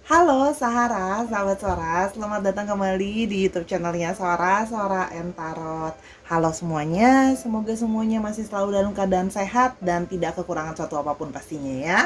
Halo Sahara, sahabat Sora, selamat datang kembali di YouTube channelnya Sora, Sora and Tarot. Halo semuanya, semoga semuanya masih selalu dalam keadaan sehat dan tidak kekurangan suatu apapun pastinya ya.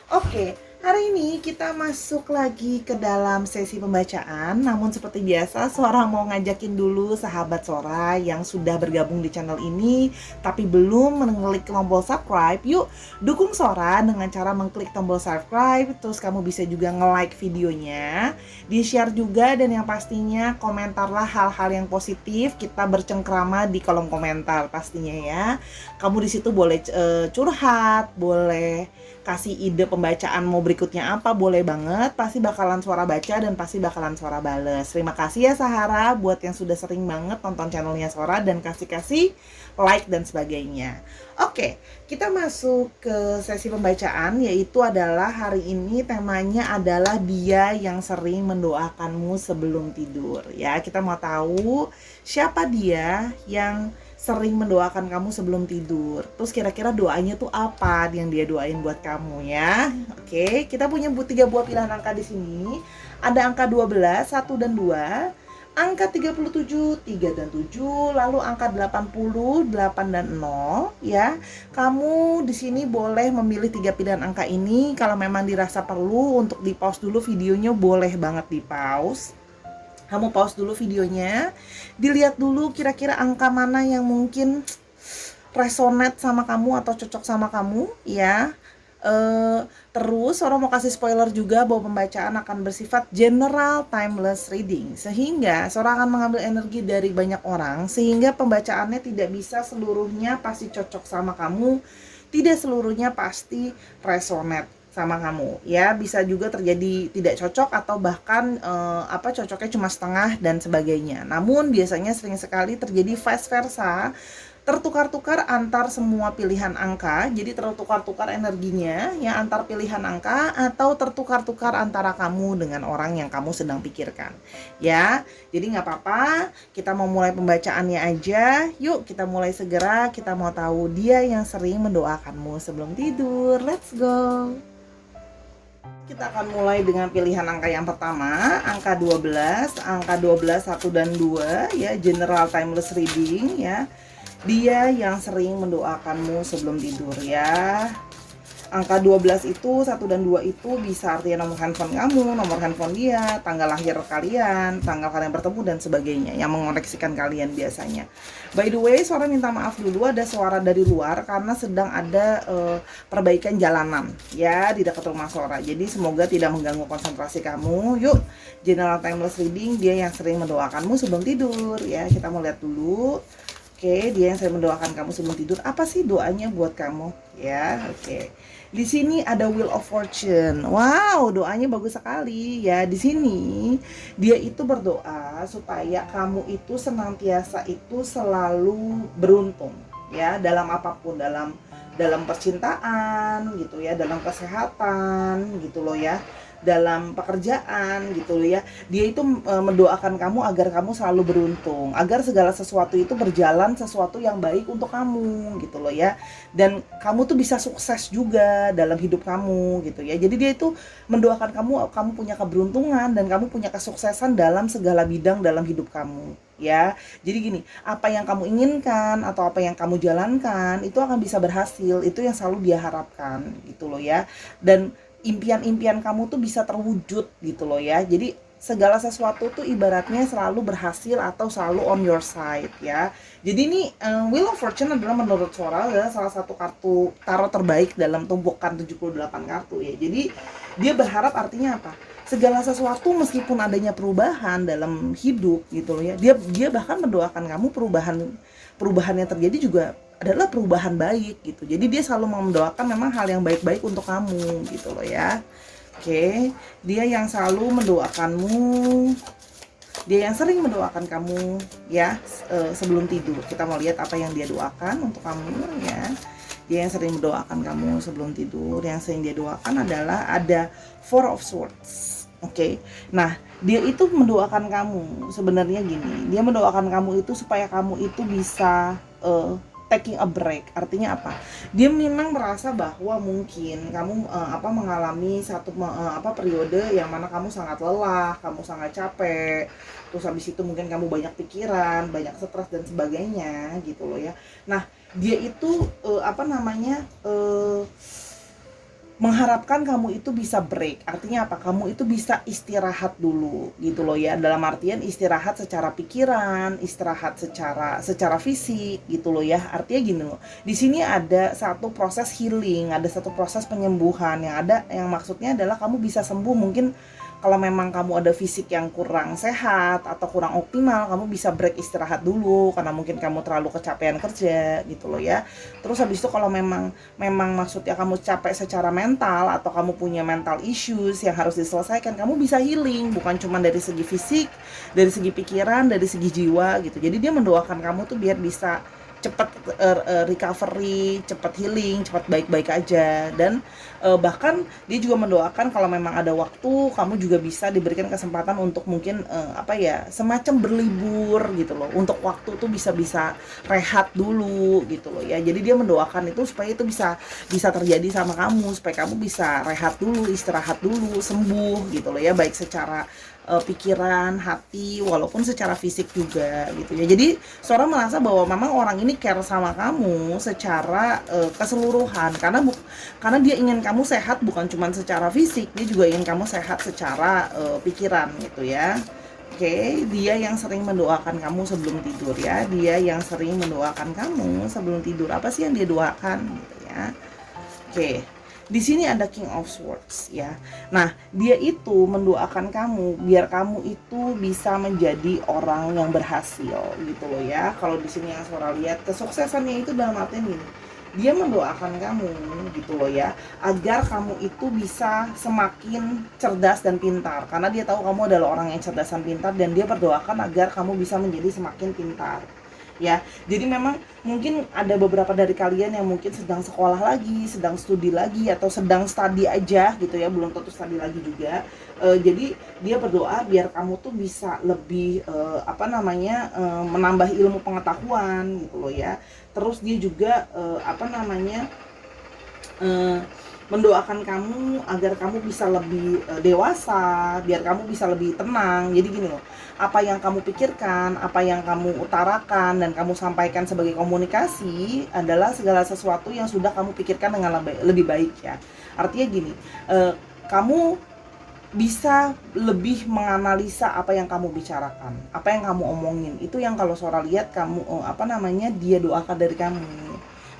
Oke, hari ini kita masuk lagi ke dalam sesi pembacaan. Namun seperti biasa, Sora mau ngajakin dulu sahabat Sora yang sudah bergabung di channel ini tapi belum mengklik tombol subscribe. Yuk, dukung Sora dengan cara mengklik tombol subscribe. Terus kamu bisa juga nge-like videonya, di-share juga, dan yang pastinya komentarlah hal-hal yang positif. Kita bercengkrama di kolom komentar pastinya ya. Kamu di situ boleh curhat, boleh kasih ide pembacaan mau berikutnya apa, boleh banget. Pasti bakalan Suara baca dan pasti bakalan Suara bales. Terima kasih ya Sahara buat yang sudah sering banget nonton channelnya Suara dan kasih like dan sebagainya. Oke, kita masuk ke sesi pembacaan, yaitu adalah hari ini temanya adalah dia yang sering mendoakanmu sebelum tidur ya. Kita mau tahu siapa dia yang sering mendoakan kamu sebelum tidur. Terus kira-kira doanya tuh apa yang dia doain buat kamu ya. Oke, kita punya 3 buah pilihan angka di sini. Ada angka 12, 1 dan 2, angka 37, 3 dan 7, lalu angka 80, 8 dan 0 ya. Kamu di sini boleh memilih 3 pilihan angka ini. Kalau memang dirasa perlu untuk di-pause dulu videonya, boleh banget di-pause. Kamu pause dulu videonya, dilihat dulu kira-kira angka mana yang mungkin resonate sama kamu atau cocok sama kamu ya. Terus orang mau kasih spoiler juga bahwa pembacaan akan bersifat general timeless reading, sehingga seorang akan mengambil energi dari banyak orang, sehingga pembacaannya tidak bisa seluruhnya pasti cocok sama kamu, tidak seluruhnya pasti resonate sama kamu ya. Bisa juga terjadi tidak cocok atau bahkan cocoknya cuma setengah dan sebagainya. Namun biasanya sering sekali terjadi vice versa, tertukar-tukar antar semua pilihan angka. Jadi tertukar-tukar energinya ya antar pilihan angka, atau tertukar-tukar antara kamu dengan orang yang kamu sedang pikirkan ya. Jadi nggak apa-apa, kita mau mulai pembacaannya aja. Yuk kita mulai segera. Kita mau tahu dia yang sering mendoakanmu sebelum tidur. Let's go. Kita akan mulai dengan pilihan angka yang pertama, angka 12, angka 12, 1 dan 2 ya, general timeless reading ya. Dia yang sering mendoakanmu sebelum tidur ya. Angka 12 itu, 1 dan 2 itu bisa artinya nomor handphone kamu, nomor handphone dia, tanggal lahir kalian, tanggal kalian bertemu dan sebagainya yang mengoneksikan kalian biasanya. By the way, Suara minta maaf dulu, ada suara dari luar karena sedang ada perbaikan jalanan ya di dekat rumah Suara. Jadi semoga tidak mengganggu konsentrasi kamu. Yuk, general timeless reading, dia yang sering mendoakanmu sebelum tidur ya. Kita mau lihat dulu. Oke, dia yang sering mendoakan kamu sebelum tidur. Apa sih doanya buat kamu ya? Oke. Di sini ada Wheel of Fortune. Wow, doanya bagus sekali ya. Di sini dia itu berdoa supaya kamu itu senantiasa itu selalu beruntung ya, dalam apapun, dalam percintaan gitu ya, dalam kesehatan gitu loh ya, dalam pekerjaan gitu loh ya. Dia itu mendoakan kamu agar kamu selalu beruntung, agar segala sesuatu itu berjalan sesuatu yang baik untuk kamu gitu loh ya. Dan kamu tuh bisa sukses juga dalam hidup kamu gitu ya. Jadi dia itu mendoakan kamu punya keberuntungan dan kamu punya kesuksesan dalam segala bidang dalam hidup kamu ya. Jadi gini, apa yang kamu inginkan atau apa yang kamu jalankan itu akan bisa berhasil. Itu yang selalu dia harapkan gitu loh ya. Dan impian-impian kamu tuh bisa terwujud gitu loh ya. Jadi segala sesuatu tuh ibaratnya selalu berhasil atau selalu on your side ya. Jadi ini Wheel of Fortune adalah menurut Sora adalah salah satu kartu tarot terbaik dalam tumpukan 78 kartu ya. Jadi dia berharap artinya apa? Segala sesuatu meskipun adanya perubahan dalam hidup gitu loh ya. Dia bahkan mendoakan kamu perubahan yang terjadi juga adalah perubahan baik gitu. Jadi dia selalu mendoakan memang hal yang baik-baik untuk kamu gitu loh ya. Oke, dia yang selalu mendoakanmu, dia yang sering mendoakan kamu ya sebelum tidur. Kita mau lihat apa yang dia doakan untuk kamu ya. Dia yang sering mendoakan kamu sebelum tidur. Yang sering dia doakan adalah ada Four of Swords. Oke. Nah, dia itu mendoakan kamu sebenarnya gini. Dia mendoakan kamu itu supaya kamu itu bisa taking a break. Artinya apa? Dia memang merasa bahwa mungkin kamu mengalami satu periode yang mana kamu sangat lelah, kamu sangat capek, terus habis itu mungkin kamu banyak pikiran, banyak stres dan sebagainya gitu loh ya. Nah, dia itu mengharapkan kamu itu bisa break. Artinya apa? Kamu itu bisa istirahat dulu gitu loh ya. Dalam artian istirahat secara pikiran, istirahat secara fisik gitu loh ya. Artinya gini loh. Di sini ada satu proses healing, ada satu proses penyembuhan yang maksudnya adalah kamu bisa sembuh. Mungkin kalau memang kamu ada fisik yang kurang sehat atau kurang optimal, kamu bisa break istirahat dulu karena mungkin kamu terlalu kecapean kerja gitu loh ya. Terus habis itu kalau memang maksudnya kamu capek secara mental atau kamu punya mental issues yang harus diselesaikan, kamu bisa healing, bukan cuma dari segi fisik, dari segi pikiran, dari segi jiwa gitu. Jadi dia mendoakan kamu tuh biar bisa cepat recovery, cepat healing, cepat baik-baik aja. Dan bahkan dia juga mendoakan kalau memang ada waktu, kamu juga bisa diberikan kesempatan untuk mungkin semacam berlibur gitu loh. Untuk waktu tuh bisa rehat dulu gitu loh ya. Jadi dia mendoakan itu supaya itu bisa terjadi sama kamu, supaya kamu bisa rehat dulu, istirahat dulu, sembuh gitu loh ya, baik secara pikiran, hati, walaupun secara fisik juga gitu ya. Jadi seorang merasa bahwa memang orang ini care sama kamu secara keseluruhan, karena dia ingin kamu sehat bukan cuma secara fisik, dia juga ingin kamu sehat secara pikiran gitu ya. Oke, dia yang sering mendoakan kamu sebelum tidur ya. Dia yang sering mendoakan kamu sebelum tidur. Apa sih yang dia doakan gitu ya? Oke. Di sini ada King of Swords ya. Nah, dia itu mendoakan kamu biar kamu itu bisa menjadi orang yang berhasil gitu loh ya. Kalau di sini yang Sora lihat kesuksesannya itu dalam artian gini. Dia mendoakan kamu gitu loh ya, agar kamu itu bisa semakin cerdas dan pintar. Karena dia tahu kamu adalah orang yang cerdas dan pintar, dan dia berdoakan agar kamu bisa menjadi semakin pintar. Ya, jadi memang mungkin ada beberapa dari kalian yang mungkin sedang sekolah lagi, sedang studi lagi, atau sedang studi aja gitu ya, belum tentu studi lagi juga. Jadi dia berdoa biar kamu tuh bisa lebih menambah ilmu pengetahuan gitu loh ya. Terus dia juga mendoakan kamu agar kamu bisa lebih dewasa, biar kamu bisa lebih tenang. Jadi gini loh, apa yang kamu pikirkan, apa yang kamu utarakan dan kamu sampaikan sebagai komunikasi adalah segala sesuatu yang sudah kamu pikirkan dengan lebih baik ya. Artinya gini, kamu bisa lebih menganalisa apa yang kamu bicarakan, apa yang kamu omongin. Itu yang kalau Sora lihat kamu dia doakan dari kamu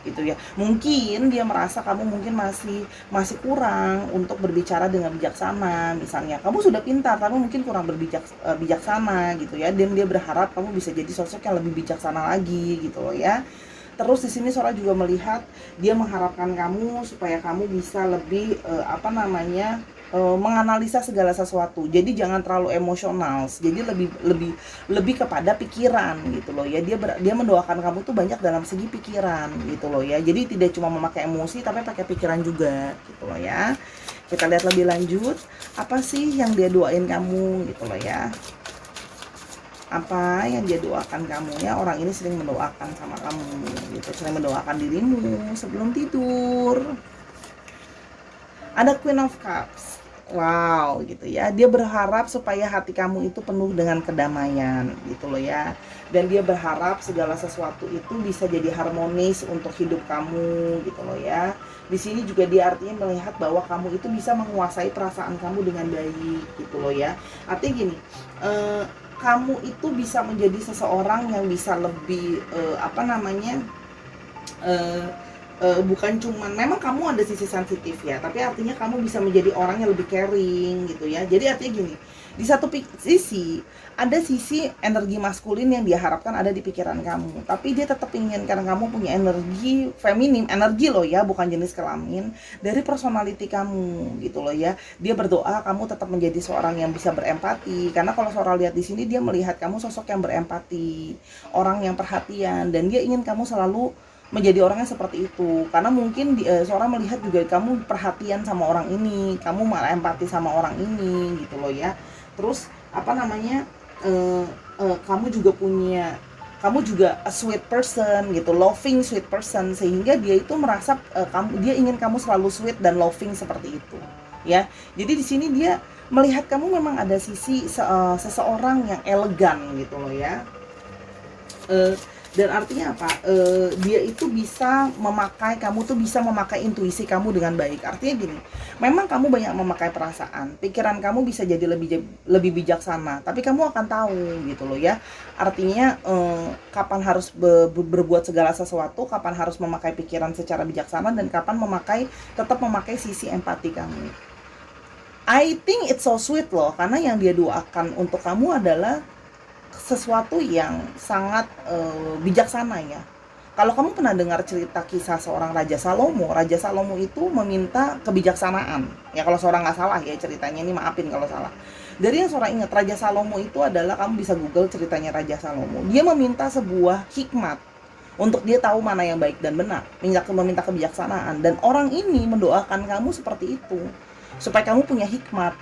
gitu ya. Mungkin dia merasa kamu mungkin masih kurang untuk berbicara dengan bijaksana. Misalnya kamu sudah pintar tapi mungkin kurang bijaksana gitu ya, dan dia berharap kamu bisa jadi sosok yang lebih bijaksana lagi gitu loh ya. Terus di sini Sora juga melihat dia mengharapkan kamu supaya kamu bisa lebih menganalisa segala sesuatu. Jadi jangan terlalu emosional. Jadi lebih kepada pikiran gitu loh ya. Dia mendoakan kamu tuh banyak dalam segi pikiran gitu loh ya. Jadi tidak cuma memakai emosi tapi pakai pikiran juga gitu loh ya. Kita lihat lebih lanjut, apa sih yang dia doain kamu gitu loh ya. Apa yang dia doakan kamu ya. Orang ini sering mendoakan sama kamu gitu, sering mendoakan dirimu sebelum tidur. Ada Queen of Cups. Wow gitu ya. Dia berharap supaya hati kamu itu penuh dengan kedamaian gitu loh ya. Dan dia berharap segala sesuatu itu bisa jadi harmonis untuk hidup kamu gitu loh ya. Di sini juga dia artinya melihat bahwa kamu itu bisa menguasai perasaan kamu dengan baik gitu loh ya. Artinya gini, kamu itu bisa menjadi seseorang yang bisa lebih bukan cuman, memang kamu ada sisi sensitif ya, tapi artinya kamu bisa menjadi orang yang lebih caring gitu ya. Jadi artinya gini, di satu sisi ada sisi energi maskulin yang dia harapkan ada di pikiran kamu, tapi dia tetap ingin karena kamu punya energi feminim, energi loh ya, bukan jenis kelamin, dari personality kamu gitu loh ya. Dia berdoa kamu tetap menjadi seorang yang bisa berempati, karena kalau seorang lihat di sini dia melihat kamu sosok yang berempati, orang yang perhatian, dan dia ingin kamu selalu menjadi orangnya seperti itu. Karena mungkin seorang melihat juga kamu perhatian sama orang ini, kamu malah empati sama orang ini gitu loh ya. Terus kamu juga punya kamu juga a sweet person gitu, loving sweet person, sehingga dia itu merasa dia ingin kamu selalu sweet dan loving seperti itu ya. Jadi di sini dia melihat kamu memang ada sisi seseorang yang elegan gitu loh ya. Dan artinya apa? Dia itu bisa memakai, kamu tuh bisa memakai intuisi kamu dengan baik. Artinya gini, memang kamu banyak memakai perasaan, pikiran kamu bisa jadi lebih bijaksana, tapi kamu akan tahu gitu loh ya. Artinya kapan harus berbuat segala sesuatu, kapan harus memakai pikiran secara bijaksana, dan kapan tetap memakai sisi empati kamu. I think it's so sweet loh, karena yang dia doakan untuk kamu adalah sesuatu yang sangat bijaksana ya. Kalau kamu pernah dengar cerita kisah seorang Raja Salomo itu meminta kebijaksanaan. Ya kalau seorang nggak salah ya ceritanya ini, maafin kalau salah. Dari yang seorang ingat, Raja Salomo itu adalah, kamu bisa Google ceritanya Raja Salomo. Dia meminta sebuah hikmat untuk dia tahu mana yang baik dan benar, meminta kebijaksanaan. Dan orang ini mendoakan kamu seperti itu, supaya kamu punya hikmat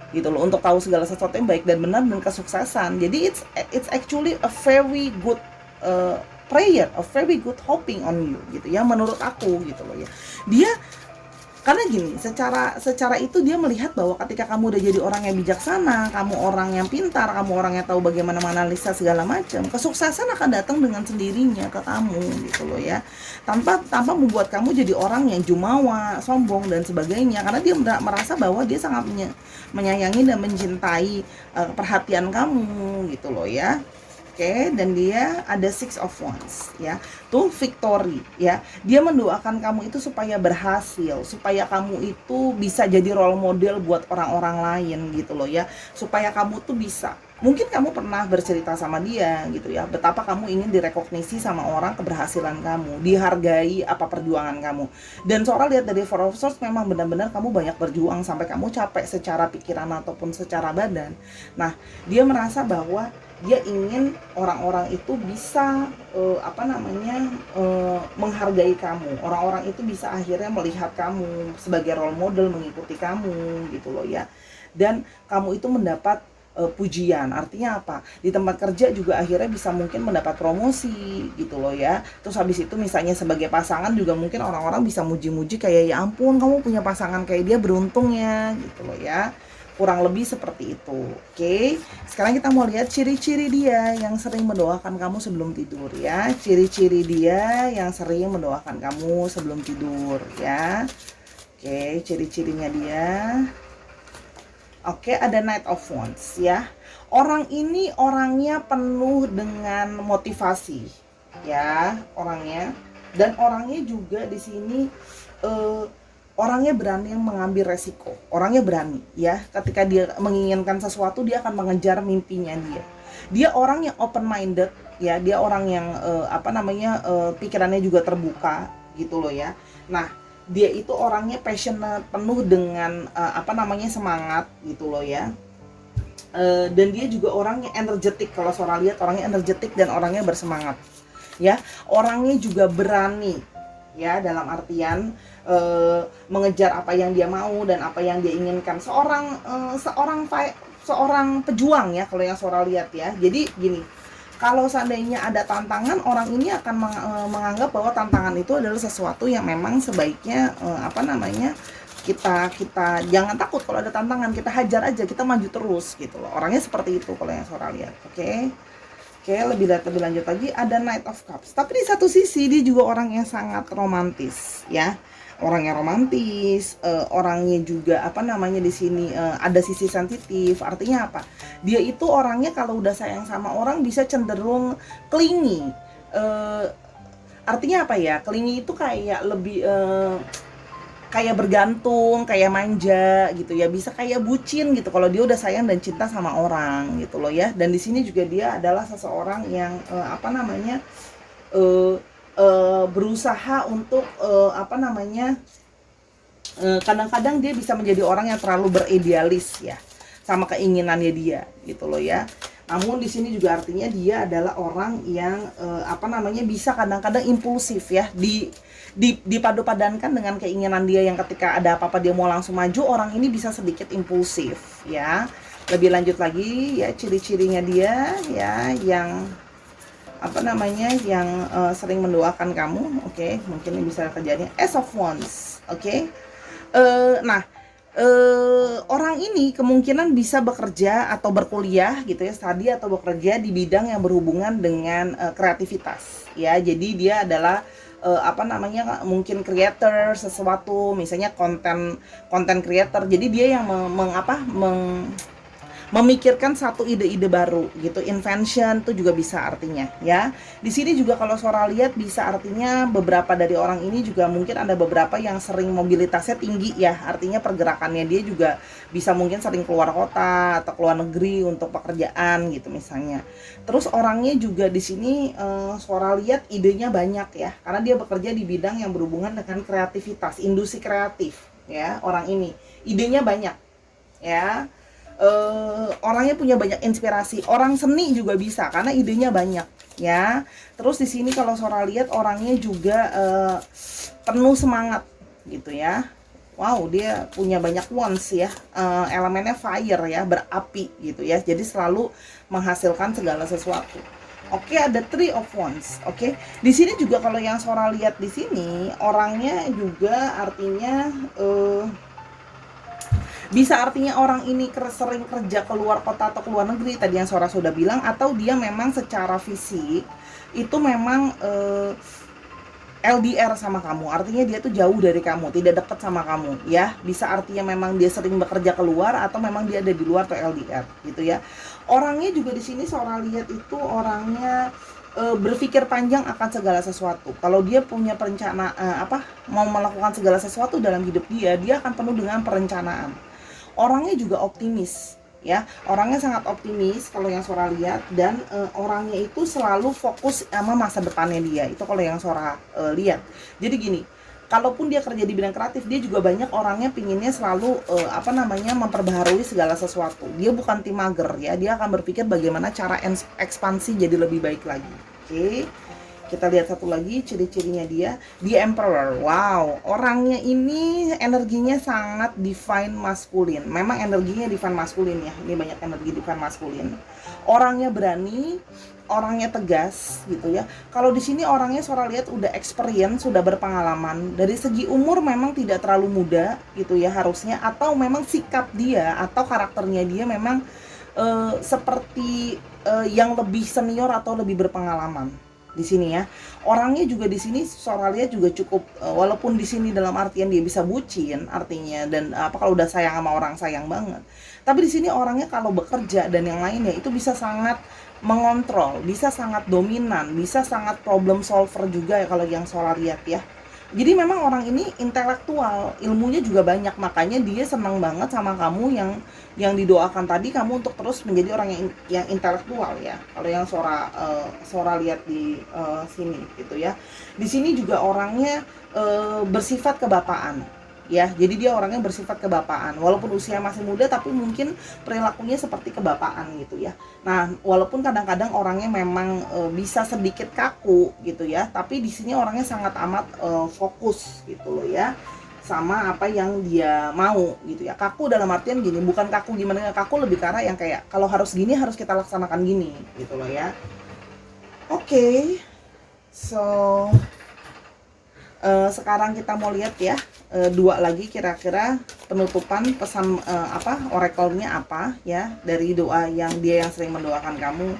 gitu loh, untuk tahu segala sesuatu yang baik dan benar dan kesuksesan. Jadi it's actually a very good prayer, a very good hoping on you gitu ya, menurut aku gitu loh ya. Dia karena gini, secara itu dia melihat bahwa ketika kamu udah jadi orang yang bijaksana, kamu orang yang pintar, kamu orang yang tahu bagaimana menganalisa segala macam, kesuksesan akan datang dengan sendirinya ke kamu gitu loh ya. Tanpa membuat kamu jadi orang yang jumawa, sombong dan sebagainya, karena dia merasa bahwa dia sangat menyayangi dan mencintai perhatian kamu gitu loh ya. Oke, dan dia ada Six of Wands ya, tuh victory ya. Dia mendoakan kamu itu supaya berhasil, supaya kamu itu bisa jadi role model buat orang-orang lain gitu loh ya, supaya kamu tuh bisa, mungkin kamu pernah bercerita sama dia gitu ya, betapa kamu ingin direkognisi sama orang keberhasilan kamu, dihargai apa perjuangan kamu. Dan seorang lihat dari Four of Swords, memang benar-benar kamu banyak berjuang sampai kamu capek secara pikiran ataupun secara badan. Nah, dia merasa bahwa dia ingin orang-orang itu bisa menghargai kamu. Orang-orang itu bisa akhirnya melihat kamu sebagai role model, mengikuti kamu gitu loh ya. Dan kamu itu mendapat pujian. Artinya apa? Di tempat kerja juga akhirnya bisa mungkin mendapat promosi gitu loh ya. Terus habis itu misalnya sebagai pasangan juga mungkin orang-orang bisa muji-muji kayak, ya ampun kamu punya pasangan kayak dia, beruntung ya gitu loh ya. Kurang lebih seperti itu. Oke, sekarang kita mau lihat ciri-ciri dia yang sering mendoakan kamu sebelum tidur ya. Ciri-ciri dia yang sering mendoakan kamu sebelum tidur ya. Oke, ciri-cirinya dia. Oke, ada Knight of Wands ya. Orang ini orangnya penuh dengan motivasi ya, orangnya. Dan orangnya juga di sini orangnya berani yang mengambil resiko, orangnya berani ya. Ketika dia menginginkan sesuatu, dia akan mengejar mimpinya dia. Dia orang yang open minded ya, dia orang yang pikirannya juga terbuka gitu loh ya. Nah, dia itu orangnya passionate, penuh dengan semangat gitu loh ya. Dan dia juga orangnya energetik, kalau seorang lihat orangnya energetik dan orangnya bersemangat ya. Orangnya juga berani ya, dalam artian mengejar apa yang dia mau dan apa yang dia inginkan. Seorang pejuang ya, kalau yang seorang lihat ya. Jadi gini, kalau seandainya ada tantangan, orang ini akan menganggap bahwa tantangan itu adalah sesuatu yang memang sebaiknya kita jangan takut. Kalau ada tantangan, kita hajar aja, kita maju terus gitu loh. Orangnya seperti itu kalau yang seorang lihat. Oke, lebih lanjut lagi ada Knight of Cups. Tapi di satu sisi dia juga orang yang sangat romantis ya. Orangnya romantis, orangnya juga di sini ada sisi sensitif. Artinya apa? Dia itu orangnya kalau udah sayang sama orang bisa cenderung clingy. Artinya apa ya? Clingy itu kayak lebih kayak bergantung, kayak manja gitu ya, bisa kayak bucin gitu kalau dia udah sayang dan cinta sama orang gitu loh ya. Dan di sini juga dia adalah seseorang yang berusaha untuk kadang-kadang dia bisa menjadi orang yang terlalu beridealis ya sama keinginannya dia gitu loh ya. Namun di sini juga artinya dia adalah orang yang bisa kadang-kadang impulsif ya, dipadu-padankan dengan keinginan dia yang ketika ada apa-apa dia mau langsung maju. Orang ini bisa sedikit impulsif ya. Lebih lanjut lagi ya, ciri-cirinya dia ya, yang apa namanya, yang sering mendoakan kamu. Oke, mungkin ini bisa kejadian Ace of Wands. Oke. Nah, orang ini kemungkinan bisa bekerja atau berkuliah gitu ya, studi atau bekerja di bidang yang berhubungan dengan kreativitas ya. Jadi dia adalah apa namanya, mungkin creator sesuatu, misalnya konten creator. Jadi dia yang memikirkan satu ide-ide baru gitu. Invention tuh juga bisa artinya ya. Di sini juga kalau Sora lihat bisa artinya beberapa dari orang ini juga mungkin ada beberapa yang sering mobilitasnya tinggi ya. Artinya pergerakannya dia juga bisa mungkin sering keluar kota atau keluar negeri untuk pekerjaan gitu misalnya. Terus orangnya juga di sini Sora lihat idenya banyak ya. Karena dia bekerja di bidang yang berhubungan dengan kreativitas, industri kreatif ya. Orang ini idenya banyak ya. Orangnya punya banyak inspirasi. Orang seni juga bisa karena idenya banyak ya. Terus di sini kalau Sora lihat orangnya juga penuh semangat gitu ya. Wow, dia punya banyak wands ya. Elemennya fire ya, berapi gitu ya. Jadi selalu menghasilkan segala sesuatu. Oke, ada Three of Wands. Oke, di sini juga kalau yang Sora lihat di sini orangnya juga artinya bisa artinya orang ini sering kerja keluar kota atau keluar negeri tadi yang Sora sudah bilang, atau dia memang secara fisik itu memang LDR sama kamu, artinya dia tuh jauh dari kamu, tidak dekat sama kamu ya. Bisa artinya memang dia sering bekerja keluar atau memang dia ada di luar atau LDR gitu ya. Orangnya juga di sini Sora lihat itu orangnya berpikir panjang akan segala sesuatu. Kalau dia punya perencanaan mau melakukan segala sesuatu dalam hidup dia akan penuh dengan perencanaan. Orangnya juga optimis ya, orangnya sangat optimis kalau yang Sora lihat, dan orangnya itu selalu fokus sama masa depannya dia, itu kalau yang Sora lihat. Jadi gini, kalaupun dia kerja di bidang kreatif, dia juga banyak orangnya pinginnya selalu memperbaharui segala sesuatu. Dia bukan tim mager ya, dia akan berpikir bagaimana cara ekspansi jadi lebih baik lagi. Oke. Kita lihat satu lagi ciri-cirinya dia, The Emperor. Wow, orangnya ini energinya sangat divine maskulin. Memang energinya divine maskulin ya. Ini banyak energi divine maskulin. Orangnya berani, orangnya tegas gitu ya. Kalau di sini orangnya Sora lihat udah experience, sudah berpengalaman. Dari segi umur memang tidak terlalu muda gitu ya harusnya, atau memang sikap dia atau karakternya dia memang seperti yang lebih senior atau lebih berpengalaman. Di sini ya, orangnya juga di sini Sora lihat juga cukup walaupun di sini dalam artian dia bisa bucin artinya, dan kalau udah sayang sama orang sayang banget, tapi di sini orangnya kalau bekerja dan yang lainnya itu bisa sangat mengontrol, bisa sangat dominan, bisa sangat problem solver juga ya kalau yang Sora lihat ya. Jadi memang orang ini intelektual, ilmunya juga banyak, makanya dia senang banget sama kamu yang didoakan tadi, kamu untuk terus menjadi orang yang intelektual ya. Kalau yang Sora lihat di sini gitu ya. Di sini juga orangnya bersifat kebapaan. Ya, jadi dia orangnya bersifat kebapaan. Walaupun usia masih muda, tapi mungkin perilakunya seperti kebapaan gitu ya. Nah, walaupun kadang-kadang orangnya memang bisa sedikit kaku gitu ya, tapi di sini orangnya sangat amat fokus gitu loh ya, sama apa yang dia mau gitu ya. Kaku dalam artian gini, bukan kaku gimana, kaku lebih ke arah yang kayak kalau harus gini harus kita laksanakan gini gitu loh ya. Oke. So sekarang kita mau lihat ya dua lagi kira-kira penutupan pesan oracle-nya apa ya dari doa yang dia yang sering mendoakan kamu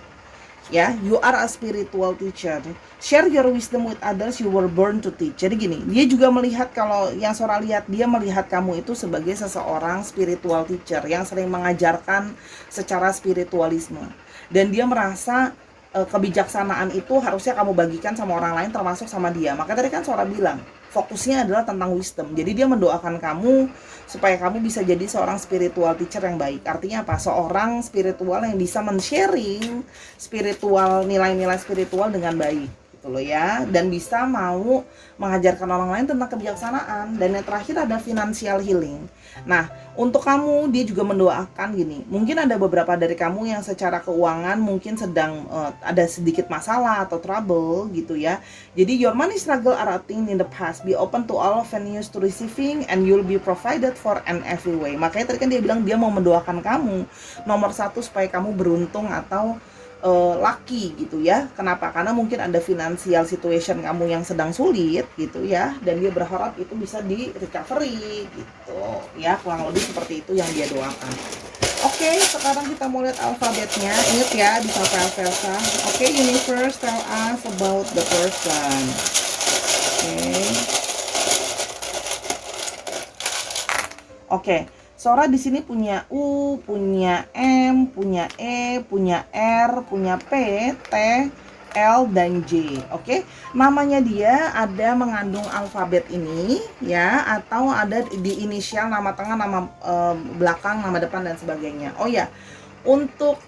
ya. You are a spiritual teacher, share your wisdom with others, you were born to teach. Jadi gini, dia juga melihat, kalau yang Sora lihat, dia melihat kamu itu sebagai seseorang spiritual teacher yang sering mengajarkan secara spiritualisme, dan dia merasa kebijaksanaan itu harusnya kamu bagikan sama orang lain, termasuk sama dia. Maka tadi kan Sora bilang fokusnya adalah tentang wisdom. Jadi dia mendoakan kamu supaya kamu bisa jadi seorang spiritual teacher yang baik. Artinya apa? Seorang spiritual yang bisa men-sharing spiritual, nilai-nilai spiritual dengan baik gitu loh ya, dan bisa mau mengajarkan orang lain tentang kebijaksanaan. Dan yang terakhir ada financial healing. Nah, untuk kamu dia juga mendoakan gini, mungkin ada beberapa dari kamu yang secara keuangan mungkin sedang ada sedikit masalah atau trouble gitu ya. Jadi your money struggle are a thing in the past, be open to all avenues to receiving and you'll be provided for in every way. Makanya tadi kan dia bilang dia mau mendoakan kamu nomor satu supaya kamu beruntung atau lucky gitu ya. Kenapa? Karena mungkin ada financial situation kamu yang sedang sulit gitu ya, dan dia berharap itu bisa di recovery gitu ya, kurang lebih seperti itu yang dia doakan. Oke, sekarang kita mau lihat alfabetnya. Ingat ya, bisa Velsa. Oke, universe tell us about the person. Oke. Sora di sini punya U, punya M, punya E, punya R, punya P, T, L, dan J. Oke, namanya dia ada mengandung alfabet ini ya, atau ada di inisial, nama tengah, nama belakang, nama depan, dan sebagainya. Oh ya, untuk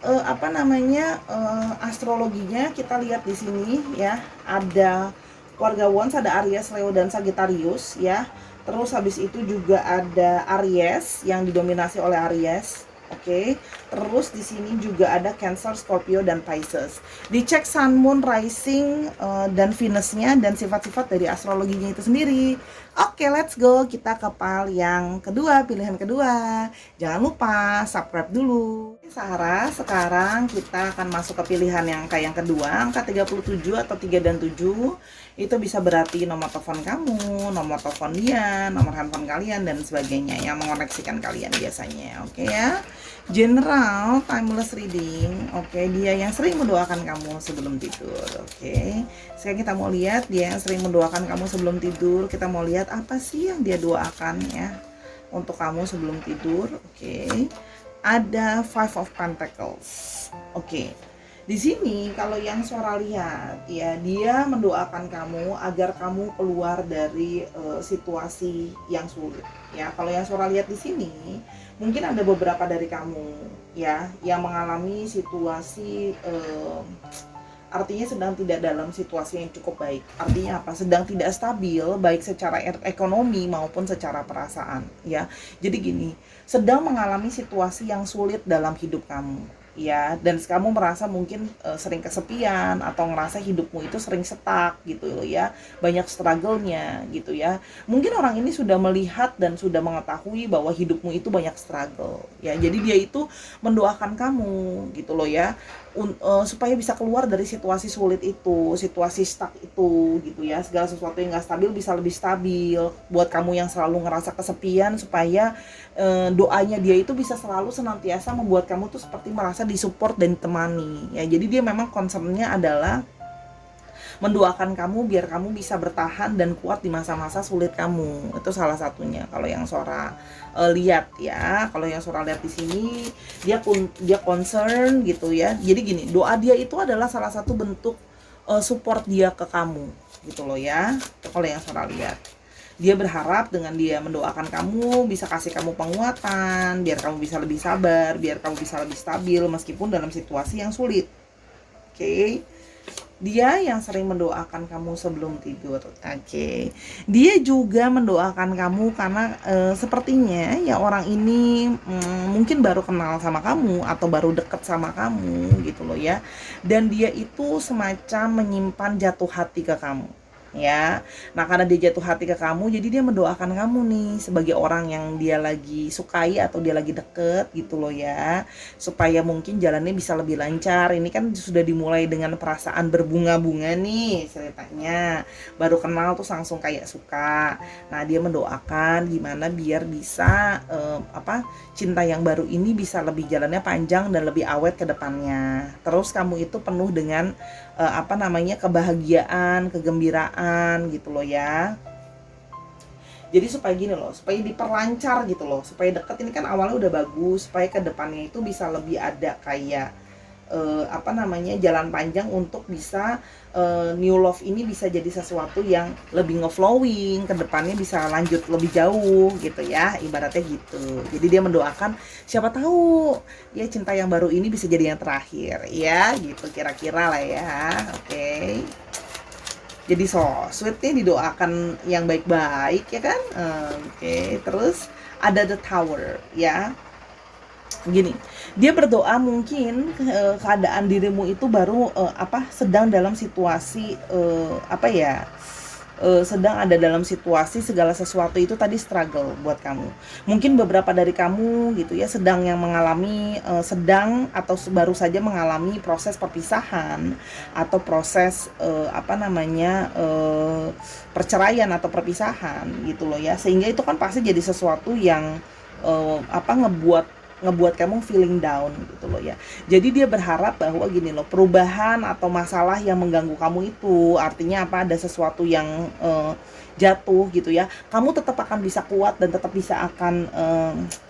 astrologinya kita lihat di sini ya, ada keluarga Wands, ada Aries, Leo, dan Sagittarius ya. Terus habis itu juga ada Aries yang didominasi oleh Aries. Oke. Terus di sini juga ada Cancer, Scorpio, dan Pisces. Dicek Sun, Moon, Rising, dan Venus-nya, dan sifat-sifat dari astrologinya itu sendiri. Oke, let's go. Kita ke pile yang kedua, pilihan kedua. Jangan lupa subscribe dulu. Sarah, sekarang kita akan masuk ke pilihan yang kedua, angka 37 atau 3 dan 7. Itu bisa berarti nomor telepon kamu, nomor telepon dia, nomor handphone kalian, dan sebagainya yang mengoneksikan kalian biasanya. Oke ya. General timeless reading. Oke, dia yang sering mendoakan kamu sebelum tidur. Oke. Sekarang kita mau lihat dia yang sering mendoakan kamu sebelum tidur. Kita mau lihat apa sih yang dia doakan ya untuk kamu sebelum tidur. Oke. Ada Five of Pentacles. Oke. Di sini kalau yang Sora lihat ya, dia mendoakan kamu agar kamu keluar dari situasi yang sulit ya. Kalau yang Sora lihat di sini, mungkin ada beberapa dari kamu ya yang mengalami situasi artinya sedang tidak dalam situasi yang cukup baik. Artinya apa? Sedang tidak stabil baik secara ekonomi maupun secara perasaan ya. Jadi gini, sedang mengalami situasi yang sulit dalam hidup kamu ya, dan kamu merasa mungkin sering kesepian atau ngerasa hidupmu itu sering stuck gitu loh ya, banyak struggle-nya gitu ya. Mungkin orang ini sudah melihat dan sudah mengetahui bahwa hidupmu itu banyak struggle ya, jadi dia itu mendoakan kamu gitu loh ya, supaya bisa keluar dari situasi sulit itu, situasi stuck itu gitu ya. Segala sesuatu yang gak stabil bisa lebih stabil. Buat kamu yang selalu ngerasa kesepian, supaya doanya dia itu bisa selalu senantiasa membuat kamu tuh seperti merasa disupport dan ditemani ya. Jadi dia memang concernnya adalah mendoakan kamu biar kamu bisa bertahan dan kuat di masa-masa sulit kamu. Itu salah satunya kalau yang Sora lihat ya. Kalau yang Sora lihat di sini, dia concern gitu ya. Jadi gini, doa dia itu adalah salah satu bentuk support dia ke kamu gitu loh ya. Kalau yang Sora lihat, dia berharap dengan dia mendoakan kamu bisa kasih kamu penguatan, biar kamu bisa lebih sabar, biar kamu bisa lebih stabil meskipun dalam situasi yang sulit. Oke. Dia yang sering mendoakan kamu sebelum tidur. Oke. Dia juga mendoakan kamu karena sepertinya ya orang ini mungkin baru kenal sama kamu atau baru deket sama kamu gitu loh ya. Dan dia itu semacam menyimpan jatuh hati ke kamu ya. Nah, karena dia jatuh hati ke kamu, jadi dia mendoakan kamu nih sebagai orang yang dia lagi sukai atau dia lagi deket gitu loh ya, supaya mungkin jalannya bisa lebih lancar. Ini kan sudah dimulai dengan perasaan berbunga-bunga nih ceritanya, baru kenal tuh langsung kayak suka. Nah, dia mendoakan gimana biar bisa cinta yang baru ini bisa lebih jalannya panjang dan lebih awet ke depannya. Terus kamu itu penuh dengan kebahagiaan, kegembiraan gitu loh ya. Jadi supaya gini loh, supaya diperlancar gitu loh, supaya deket ini kan awalnya udah bagus, supaya ke depannya itu bisa lebih ada kayak jalan panjang untuk bisa new love ini bisa jadi sesuatu yang lebih ngeflowing, ke depannya bisa lanjut lebih jauh gitu ya, ibaratnya gitu. Jadi dia mendoakan siapa tahu ya cinta yang baru ini bisa jadi yang terakhir ya, gitu kira-kira lah ya. Oke. Jadi so sweetnya didoakan yang baik-baik ya kan. Oke. Terus ada the tower ya. Gini, dia berdoa mungkin keadaan dirimu itu baru sedang dalam situasi sedang ada dalam situasi segala sesuatu itu tadi struggle buat kamu. Mungkin beberapa dari kamu gitu ya sedang yang mengalami sedang atau baru saja mengalami proses perpisahan atau proses perceraian atau perpisahan gitu loh ya. Sehingga itu kan pasti jadi sesuatu yang ngebuat kamu feeling down gitu loh ya. Jadi dia berharap bahwa gini loh, perubahan atau masalah yang mengganggu kamu itu artinya apa, ada sesuatu yang jatuh gitu ya. Kamu tetap akan bisa kuat dan tetap bisa akan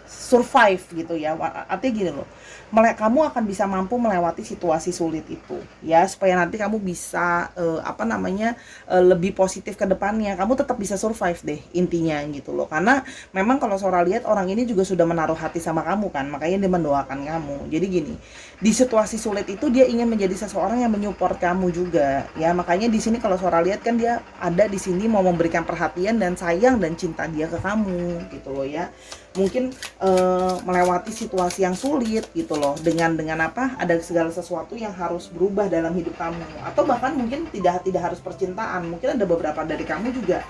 survive gitu ya. Artinya gini loh, kamu akan bisa mampu melewati situasi sulit itu ya, supaya nanti kamu bisa lebih positif ke depannya. Kamu tetap bisa survive deh intinya gitu loh. Karena memang kalau Sora lihat orang ini juga sudah menaruh hati sama kamu kan, makanya dia mendoakan kamu. Jadi gini, di situasi sulit itu dia ingin menjadi seseorang yang menyupport kamu juga ya. Makanya di sini kalau Sora lihat kan dia ada di sini mau memberikan perhatian dan sayang dan cinta dia ke kamu gitu loh ya. Mungkin melewati situasi yang sulit gitu loh, dengan apa, ada segala sesuatu yang harus berubah dalam hidup kamu, atau bahkan mungkin tidak harus percintaan. Mungkin ada beberapa dari kamu juga